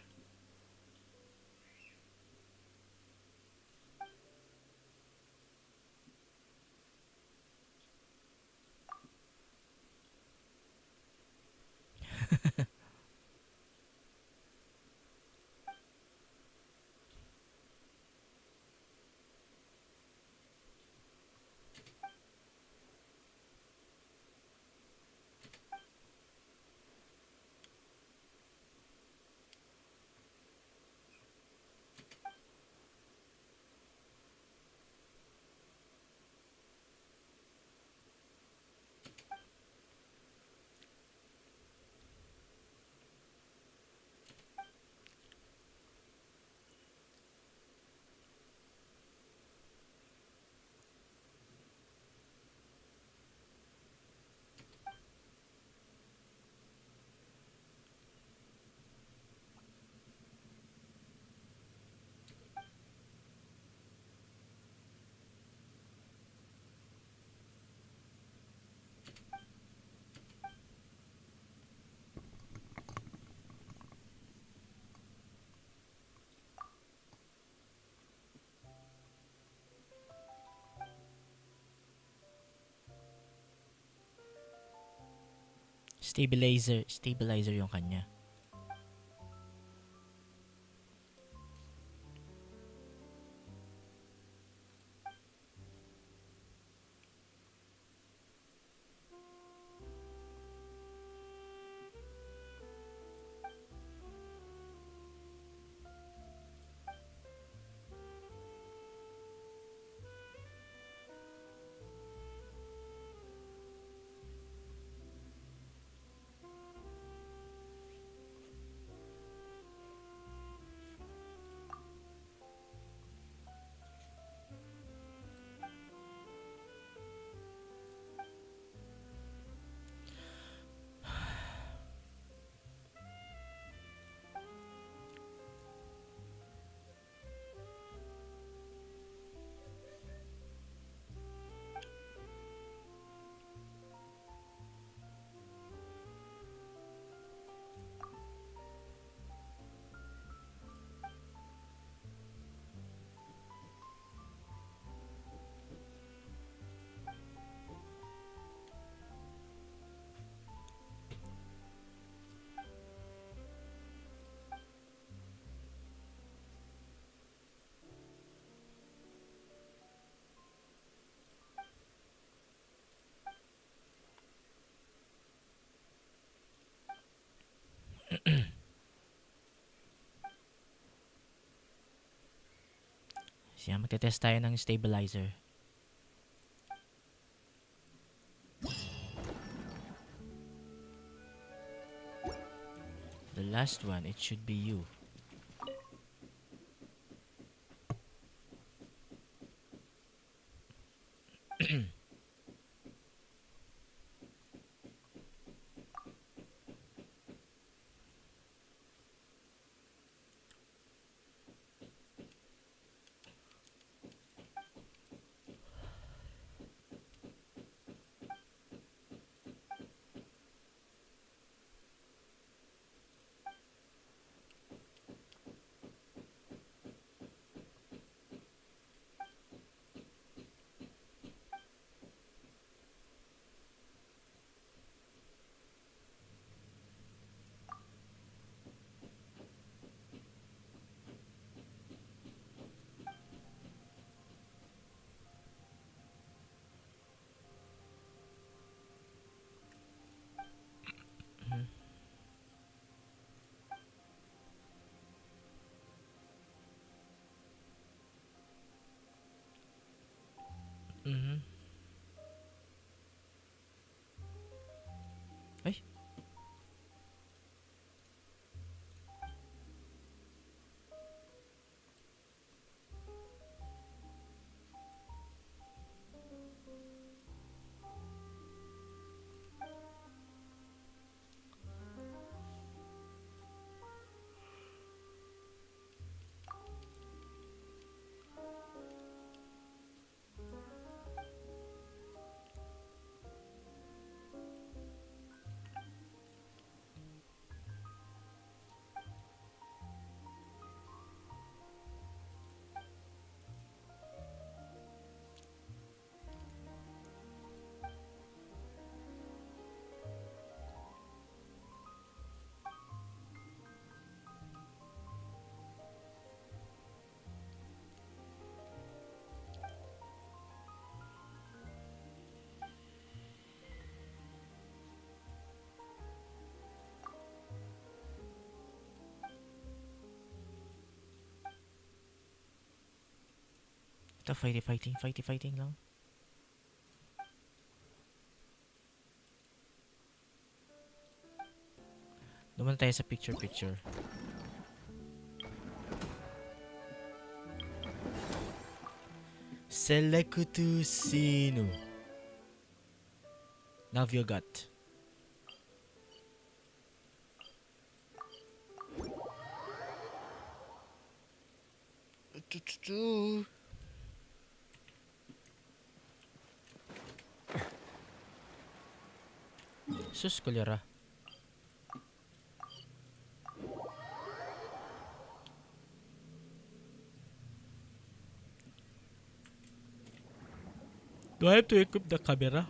Speaker 2: Stabilizer yung kanya. Siya, magte-test tayo ng stabilizer. The last one, it should be you. Mhm. Ay. Ito, fighting lang. Duman tayo sa picture. Select to sino. Navyogat. Sus, kulera. Do I have to equip the camera?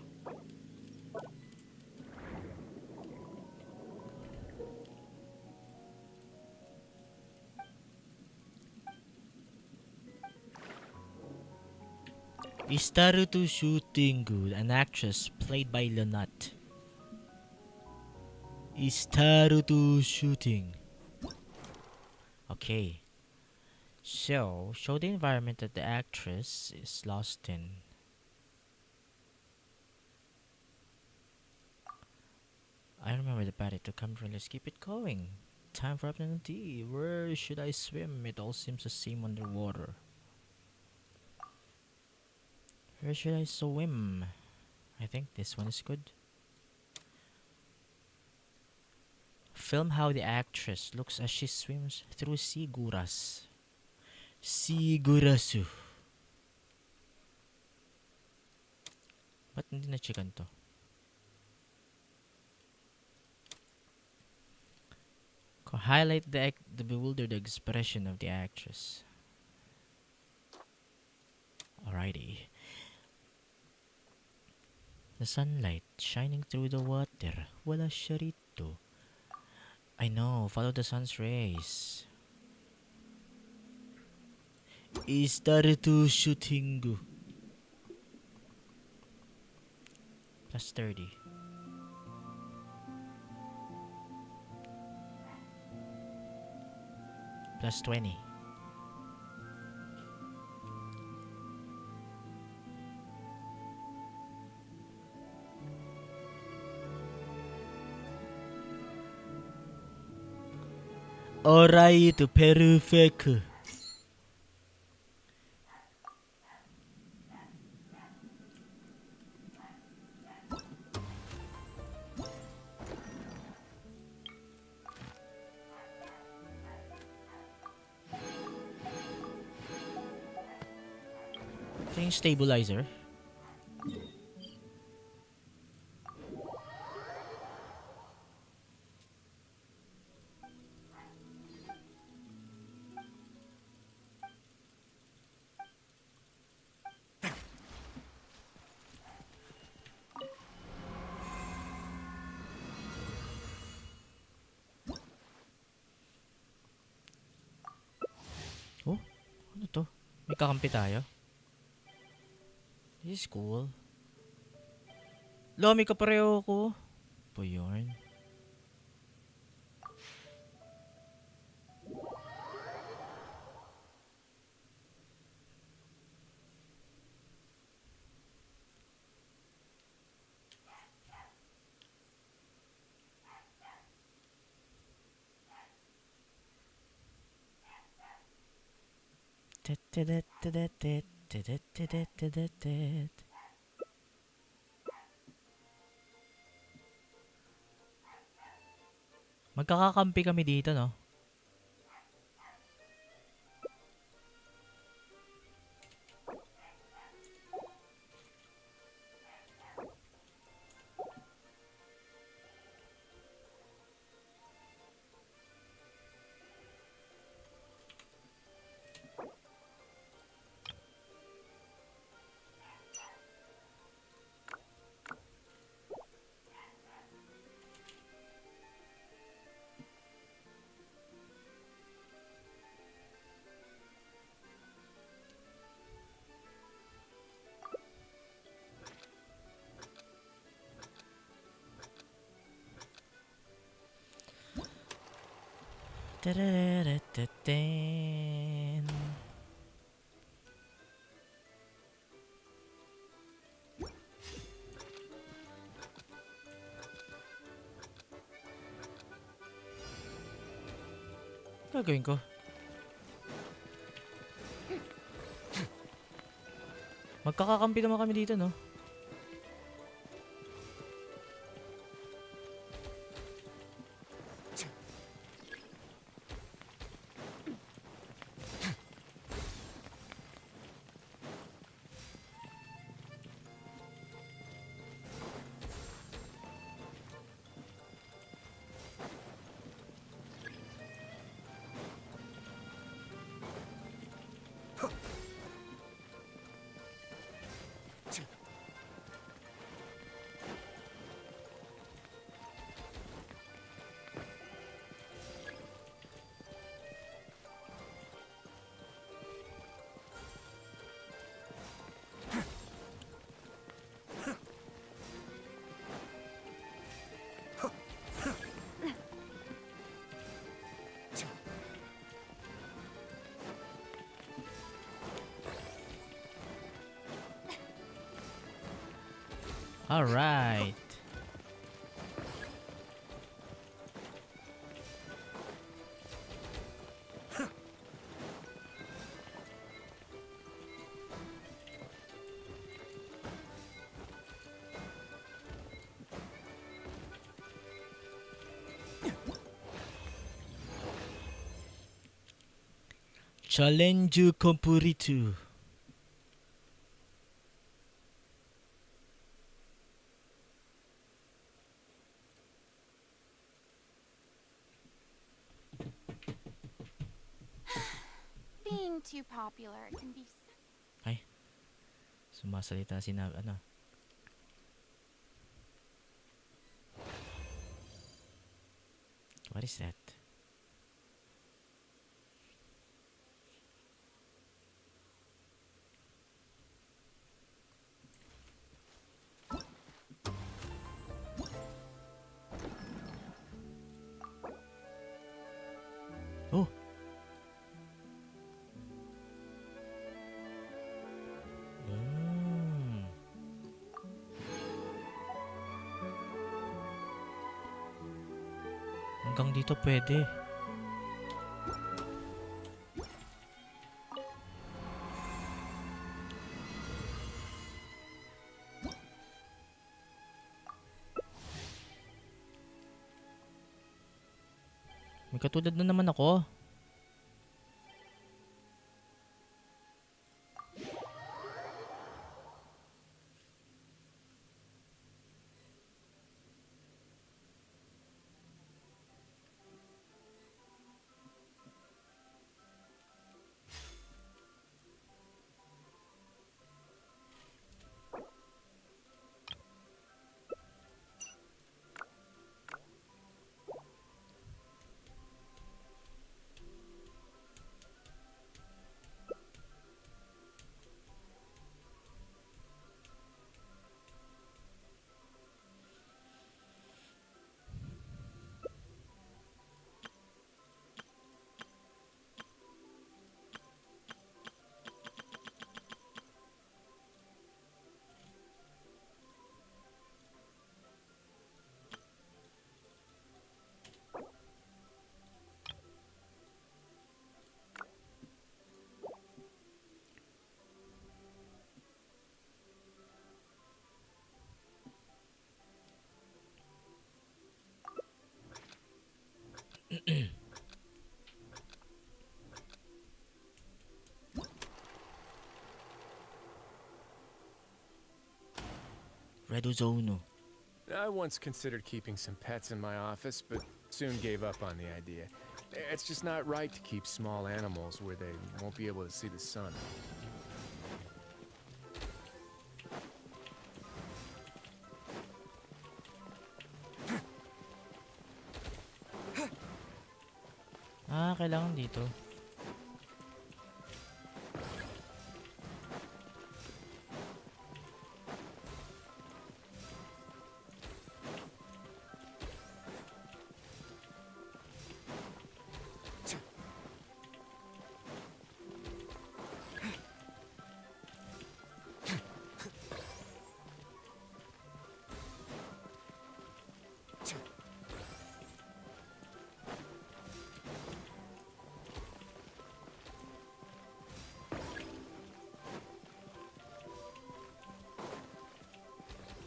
Speaker 2: Istarutu Shootingu, an actress played by Lonat. Istarutu Shooting. Okay. So, show the environment that the actress is lost in. I remember the party to come from. Let's keep it going. Time for afternoon tea. Where should I swim? It all seems the same underwater. Where should I swim? I think this one is good. Film how the actress looks as she swims through Siguras. Sigurasu. Ba't hindi na-checkan to? Highlight the bewildered expression of the actress. Alrighty. The sunlight shining through the water. Wala siya rito. I know, follow the sun's rays. Istarutu Shootingu. Plus 30. Plus 20. Alright, perfect. Ito yung stabilizer. Oh, ano to? May kakampi tayo. This is cool. Lo, may kapareho ko. Po yun. Magkakakampi kami dito, no? Gagawin ko. Magkakakampi naman kami dito, no? All right. Challenge completed.
Speaker 3: Being too popular can be
Speaker 2: Ay. Sumasalita si ano. What is that? Oh. Hanggang dito pwede. May katulad na naman ako. Red Zone.
Speaker 1: I once considered keeping some pets in my office, but soon gave up on the idea. It's just not right to keep small animals where they won't be able to see the sun.
Speaker 2: Ah, kailangan dito.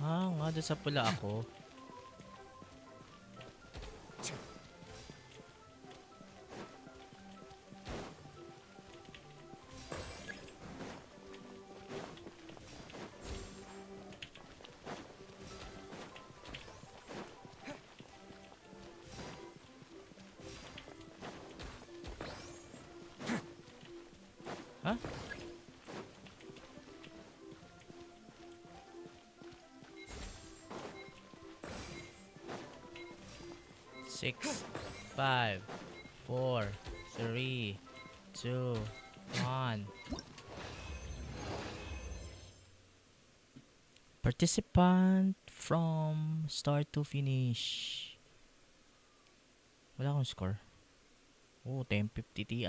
Speaker 2: Ah, nga, doon sa pula ako. Huh? Six, 5, 4, 3, 2, 1. Participant from start to finish. Wala akong score. Oh, 1050 Ti.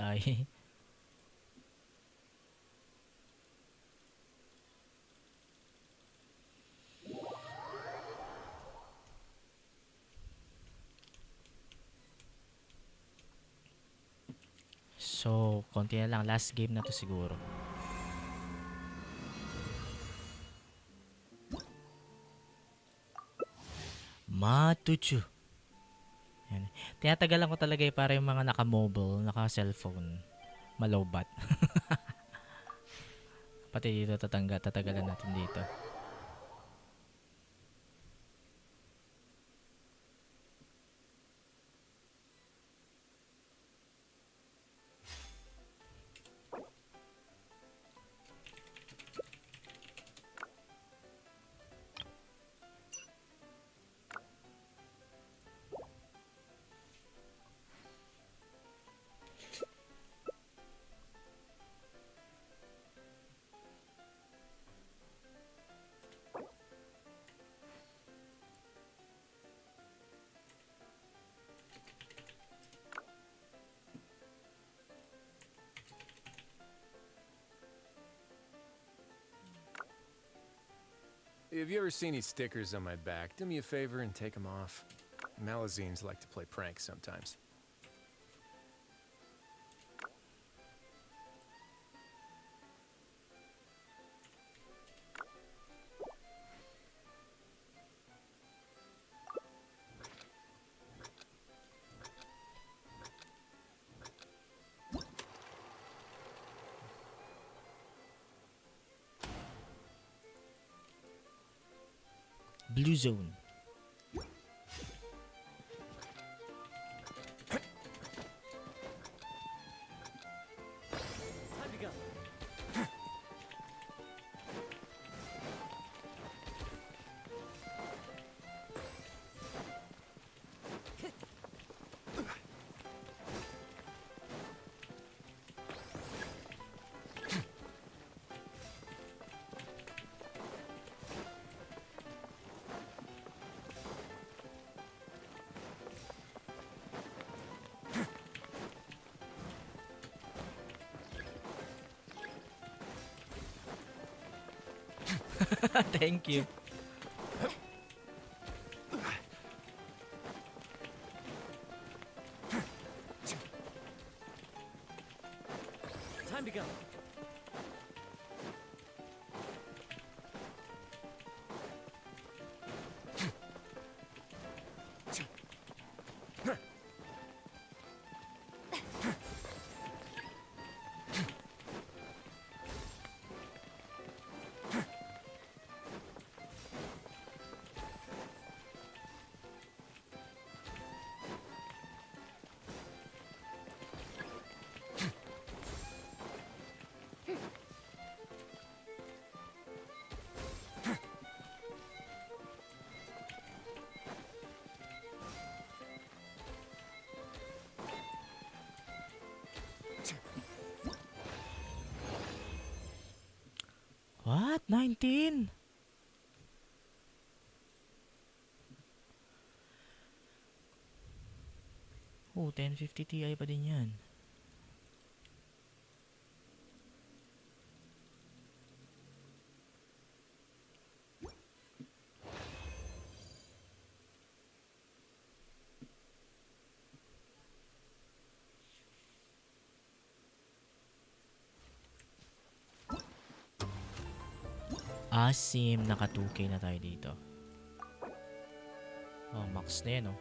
Speaker 2: So, konti na lang. Last game na to siguro. Matuchu. Yan. Tinatagalan ko talaga para yung mga naka-mobile, naka-cellphone, malowbat. Pati dito tatagalan natin dito.
Speaker 1: If you ever see any stickers on my back, do me a favor and take them off. Malazines like to play pranks sometimes.
Speaker 2: Blue Zone.
Speaker 4: Time to go.
Speaker 2: Thank you.
Speaker 4: Time to go.
Speaker 2: What? 19? Oh, 1050 Ti pa din yan. Asim, naka 2K na tayo dito. Oh, max na yan, oh.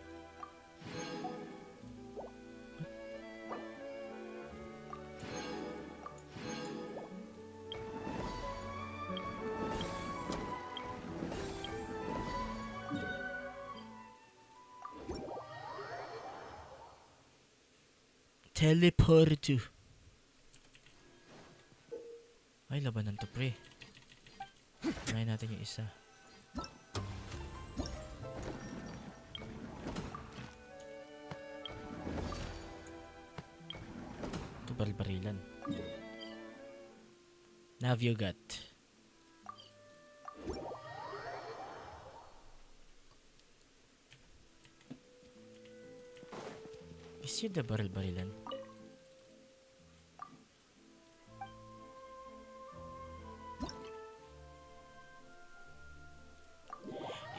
Speaker 2: Teleporto. Ay, labanan to, pre. Unahin natin yung isa. Ito baril-barilan. Navyogat. Is yun the baril-barilan?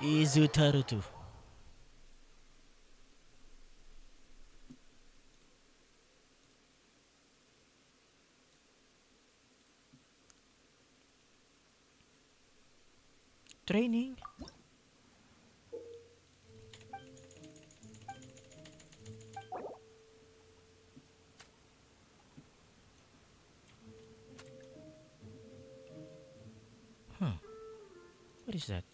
Speaker 2: Izutaruto. Training. Huh. What is that?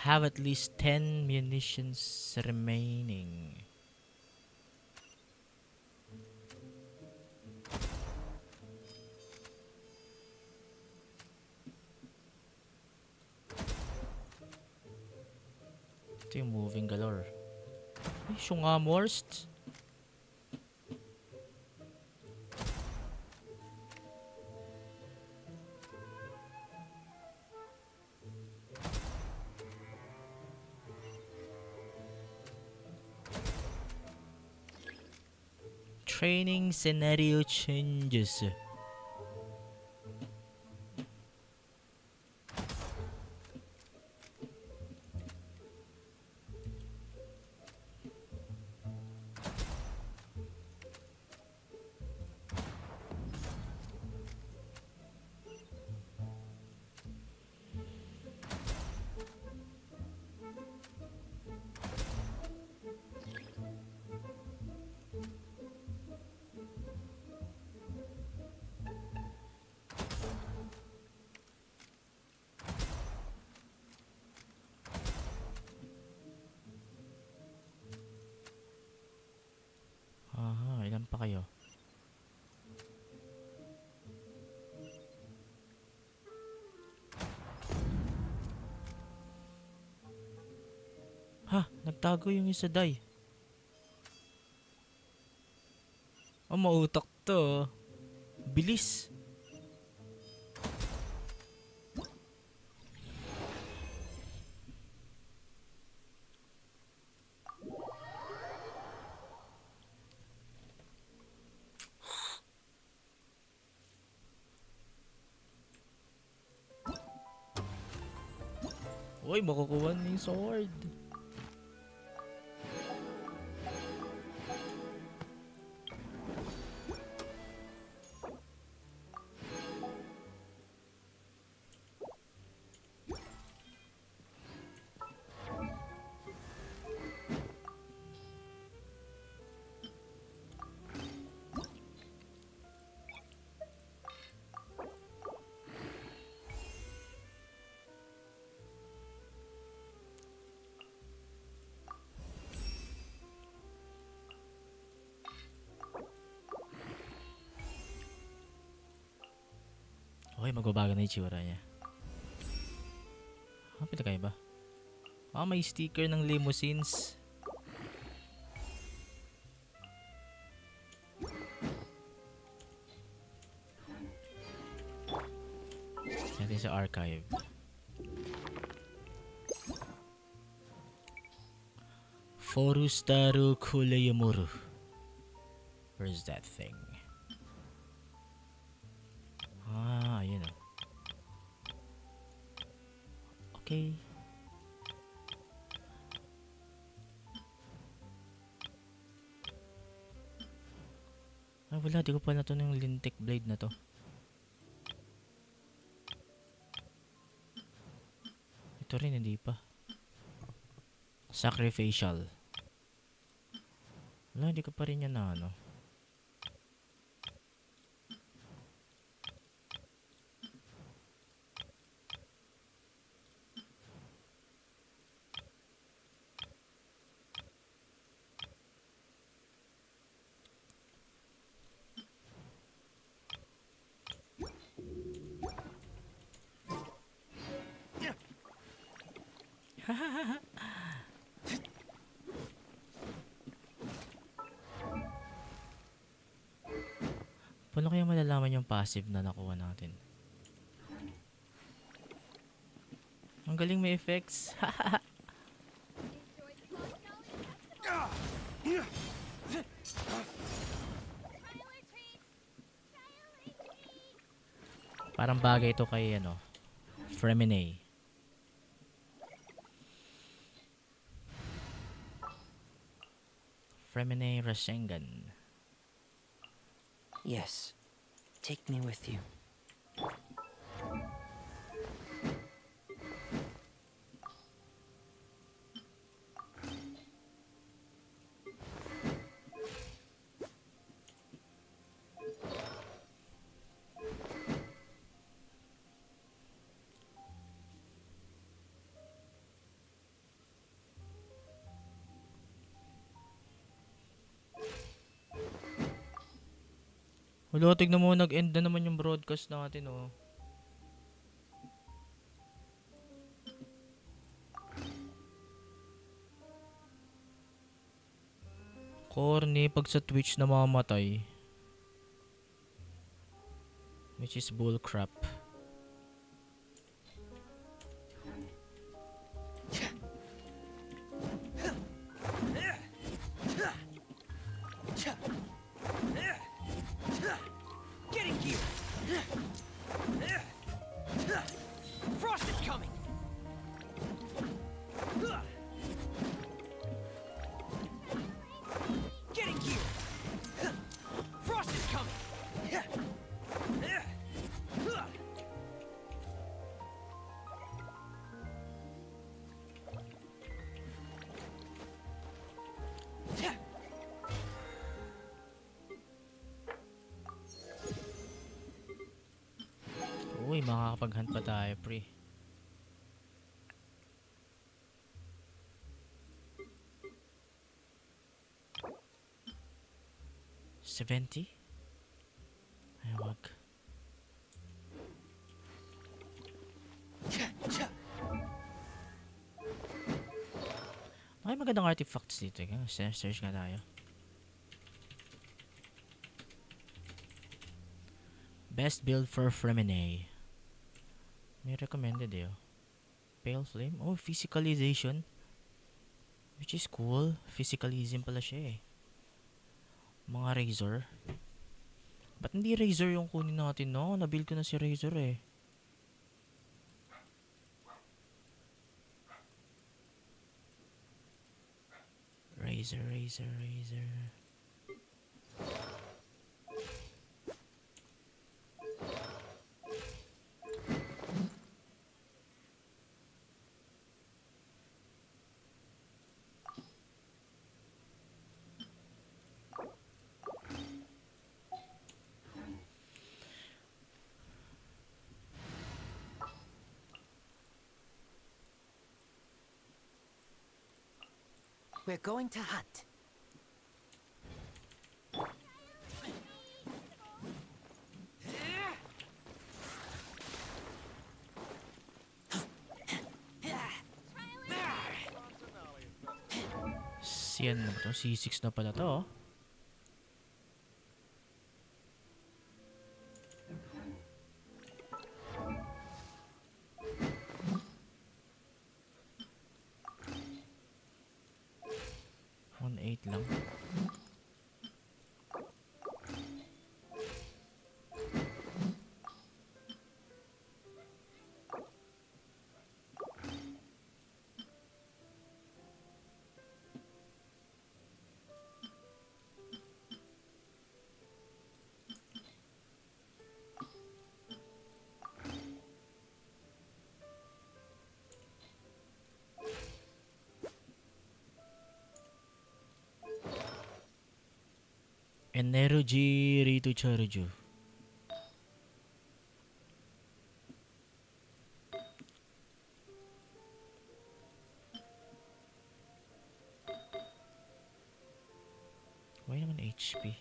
Speaker 2: Have at least 10 munitions remaining. Ito yung moving galore. Ay, Shungamorst. Training scenario changes. Aha, ilan pa kayo? Ha, nagtago yung isa, Day. Oh, mautak to. Bilis. Uy, makukuha na yung sword. Okay, magbabago na yung itsura niya. Ah, pinakaiba. Ah, may sticker ng limousines. Natin sa archive. Forustaru Kuleyamoru. Where's that thing? Ah, ayun o. Okay. Ay, wala. Di ko pa na to ng lintik blade na to. Ito rin, hindi pa. Sacrificial. Wala, hindi ko pa rin yan na ano. Paano kaya malalaman yung passive na nakuha natin? Ang galing, may effects. Parang bagay ito kay ano, Fremine. Fremine Rasengan.
Speaker 12: Yes, take me with you.
Speaker 2: Wala, tignan mo, nag-end na naman yung broadcast natin, oh. Corny pag sa Twitch na mamamatay. Which is bullcrap.
Speaker 4: Getting here! Frost is coming! Getting here! Frost is coming!
Speaker 2: Uy, makakapag-hunt pa tayo, pre. $70? Ay, wag. May magandang artifacts dito. Search nga tayo. Best build for Fremine. May recommended eh. Pale Flame. Oh, physicalization. Which is cool. Physicalism pala siya eh. Mga Razor. Ba't hindi Razor yung kunin natin, no? Nabuild ko na si Razor eh. Razor.
Speaker 12: We're going to hunt.
Speaker 2: Siyan na to. C6 na pala to. Oh. Lang. Energy Rito Charuju. Why naman HP?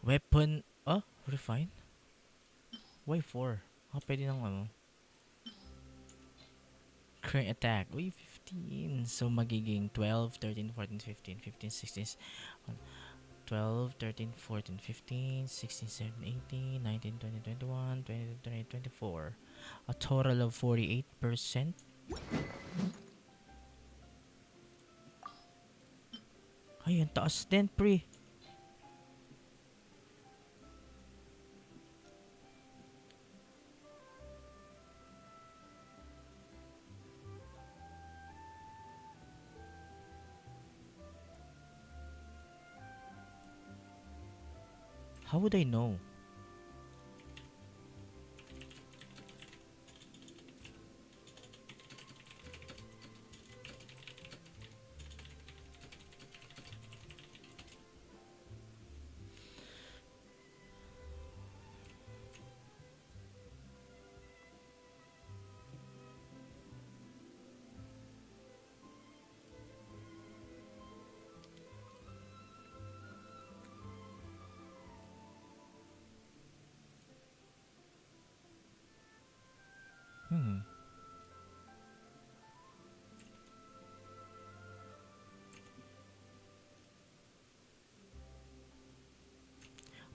Speaker 2: Weapon, refine? Why 4? Pwede ng ano. Current attack, uy, 15. So, magiging 12, 13, 14, 15, 15, 16, 12, 13, 14, 15, 16, 17, 18, 19, 20, 21, 20, 24. A total of 48%. Ay, ang taas din, pre. How would I know?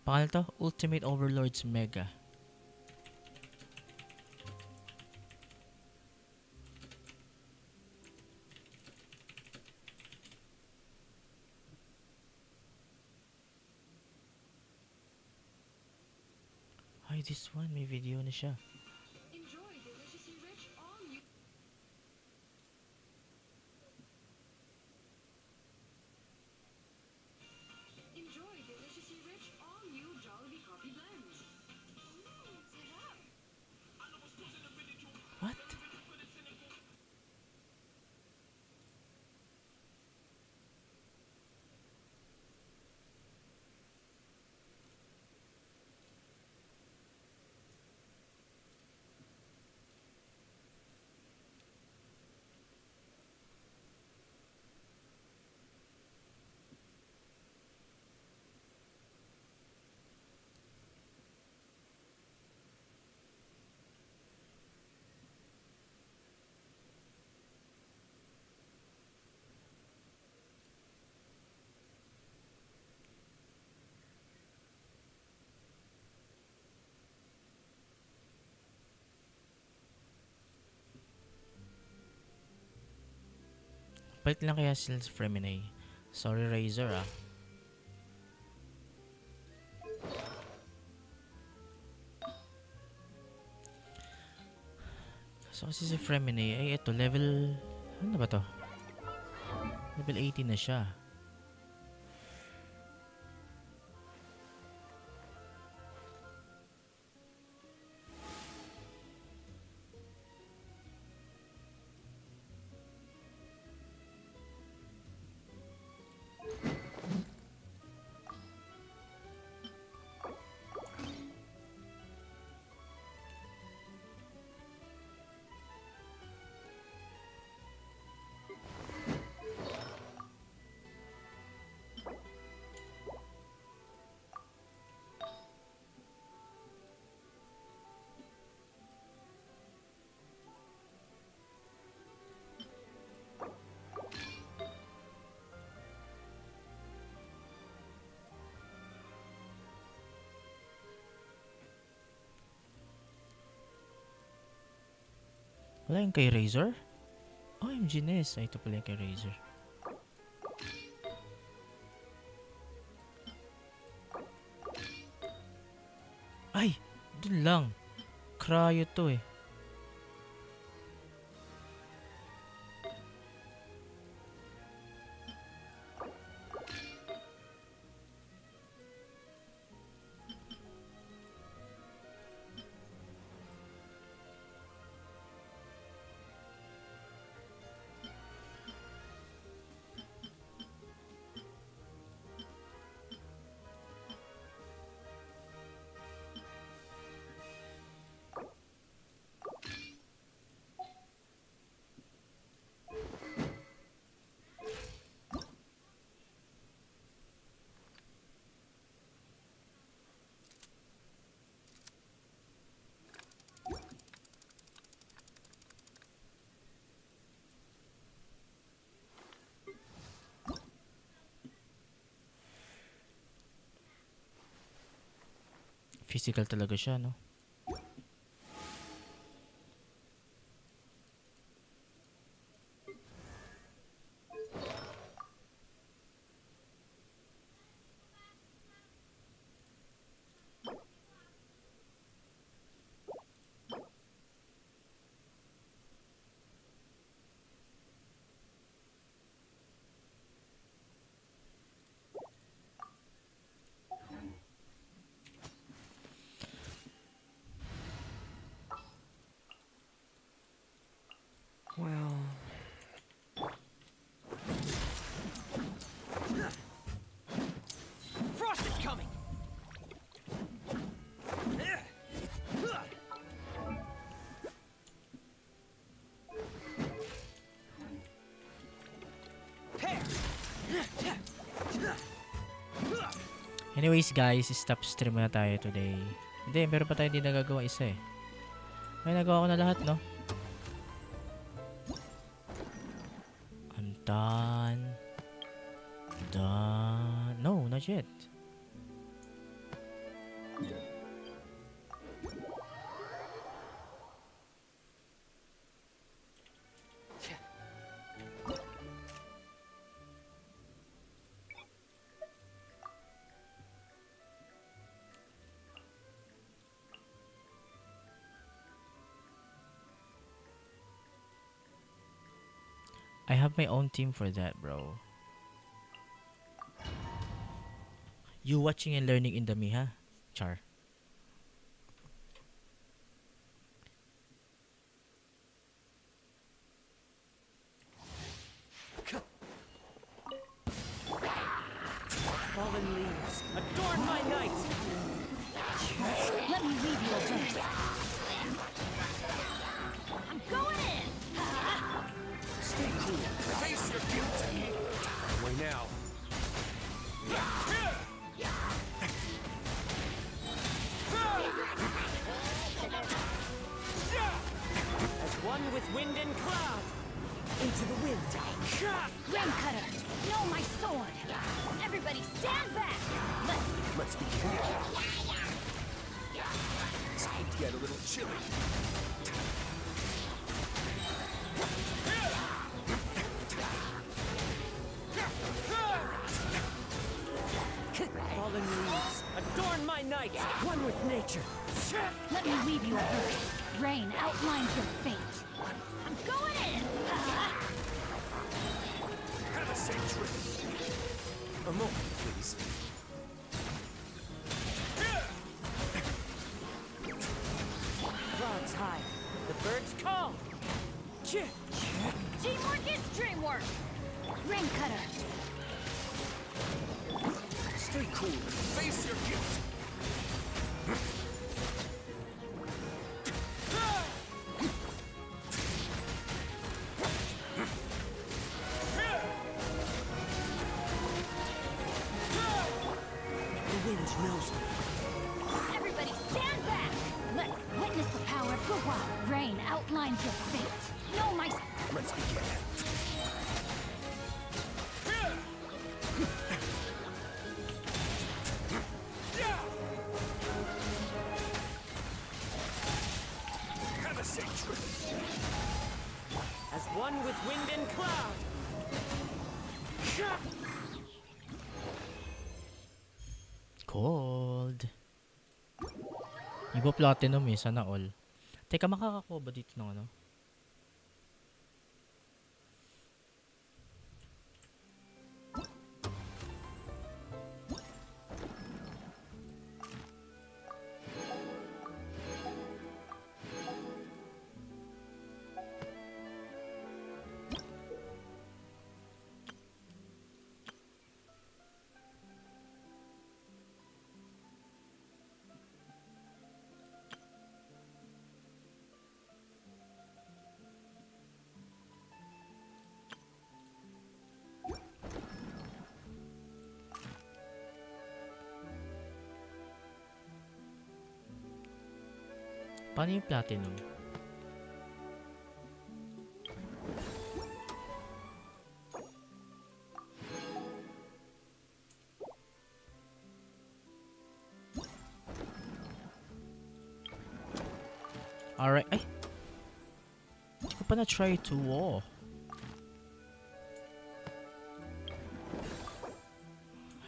Speaker 2: Pangalan to? Ultimate Overlords Mega. Ay, this one, may video na siya. What? Palit lang kaya sila sa Fremine. Sorry, Razor, ah. So, kasi si Fremine, ay ito, level... Ano ba to? Level 18 na siya. Wala yung kay Razor? OMG Ness. Ay, ito pala yung kay Razor. Dun lang. Cryo to eh. Physical talaga siya, no?
Speaker 12: Well,
Speaker 4: Frost is coming!
Speaker 2: Anyways guys, stop stream muna tayo today. Hindi, meron pa tayo hindi nagagawa isa eh. May nagawa ko na lahat, no? I'm done. Done. No, not yet. I have my own team for that, bro. You watching and learning in the me, huh? Char.
Speaker 4: Fallen leaves, adorn my night!
Speaker 3: Let me leave you a verse. I'm going in!
Speaker 1: Stay cool. Face your guilt. Away now.
Speaker 4: As one with wind and cloud! Into the wind!
Speaker 3: Rain Cutter, know my sword! Everybody stand back!
Speaker 1: Let's begin. It's going to get a little chilly.
Speaker 4: Fallen leaves, adorn my night! One with nature!
Speaker 3: Let me leave you a verse. Rain outlines your fate. I'm going in!
Speaker 1: Have a safe trip. A moment, please.
Speaker 4: Clouds high, the birds call!
Speaker 3: Teamwork is dreamwork! Rain Cutter,
Speaker 1: Stay cool. Face your guilt.
Speaker 4: The wind knows me.
Speaker 3: everybody stand back! Let's witness the power of Gugwa. Rain outlines your fate. Know my...
Speaker 1: Let's begin. Have a safe trip.
Speaker 4: As one with wind and cloud!
Speaker 2: Cold. Iba platinum eh, sana all. Teka, makakakuha ba dito ng ano? Paano yung platinum? Alright, ay! Hindi ko pa na-try to oh.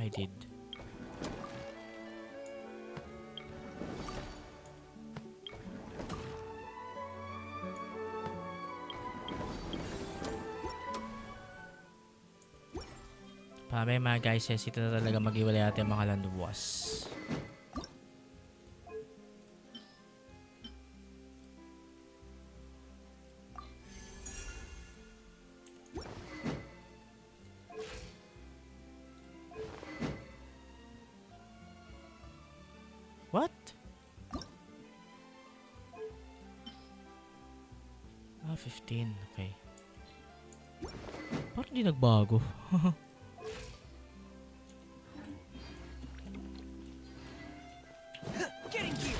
Speaker 2: I did. Pamay mga guys, ito na talaga mag-iwalay natin ang mga landuwas. What? Ah, 15. Okay. Parang di nagbago.
Speaker 12: Getting gear.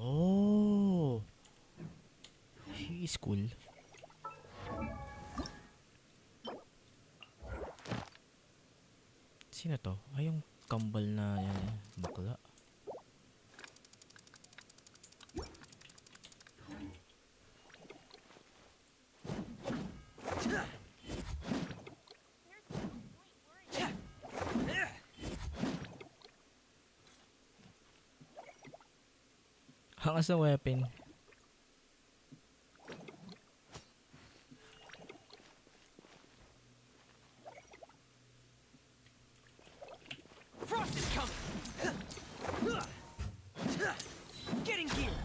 Speaker 2: Oh, he is cool. Sino to? Ay, yung kambal na yan, bakla. Hangas na weapon.
Speaker 12: Frost is coming. Getting gear.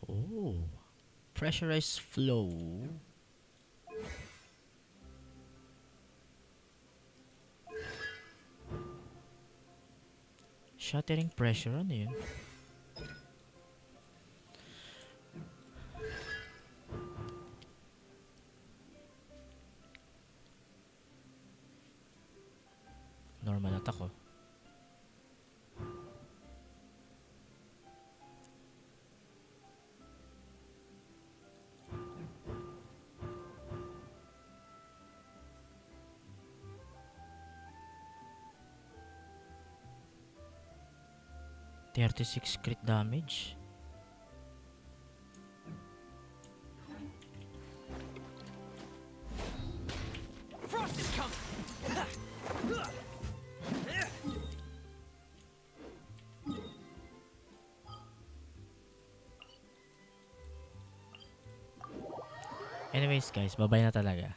Speaker 2: Oh, pressurized flow. Shattering pressure, ano yun? Normal attack oh. .36 crit damage.
Speaker 12: Frost is coming.
Speaker 2: Anyways guys, babay na talaga.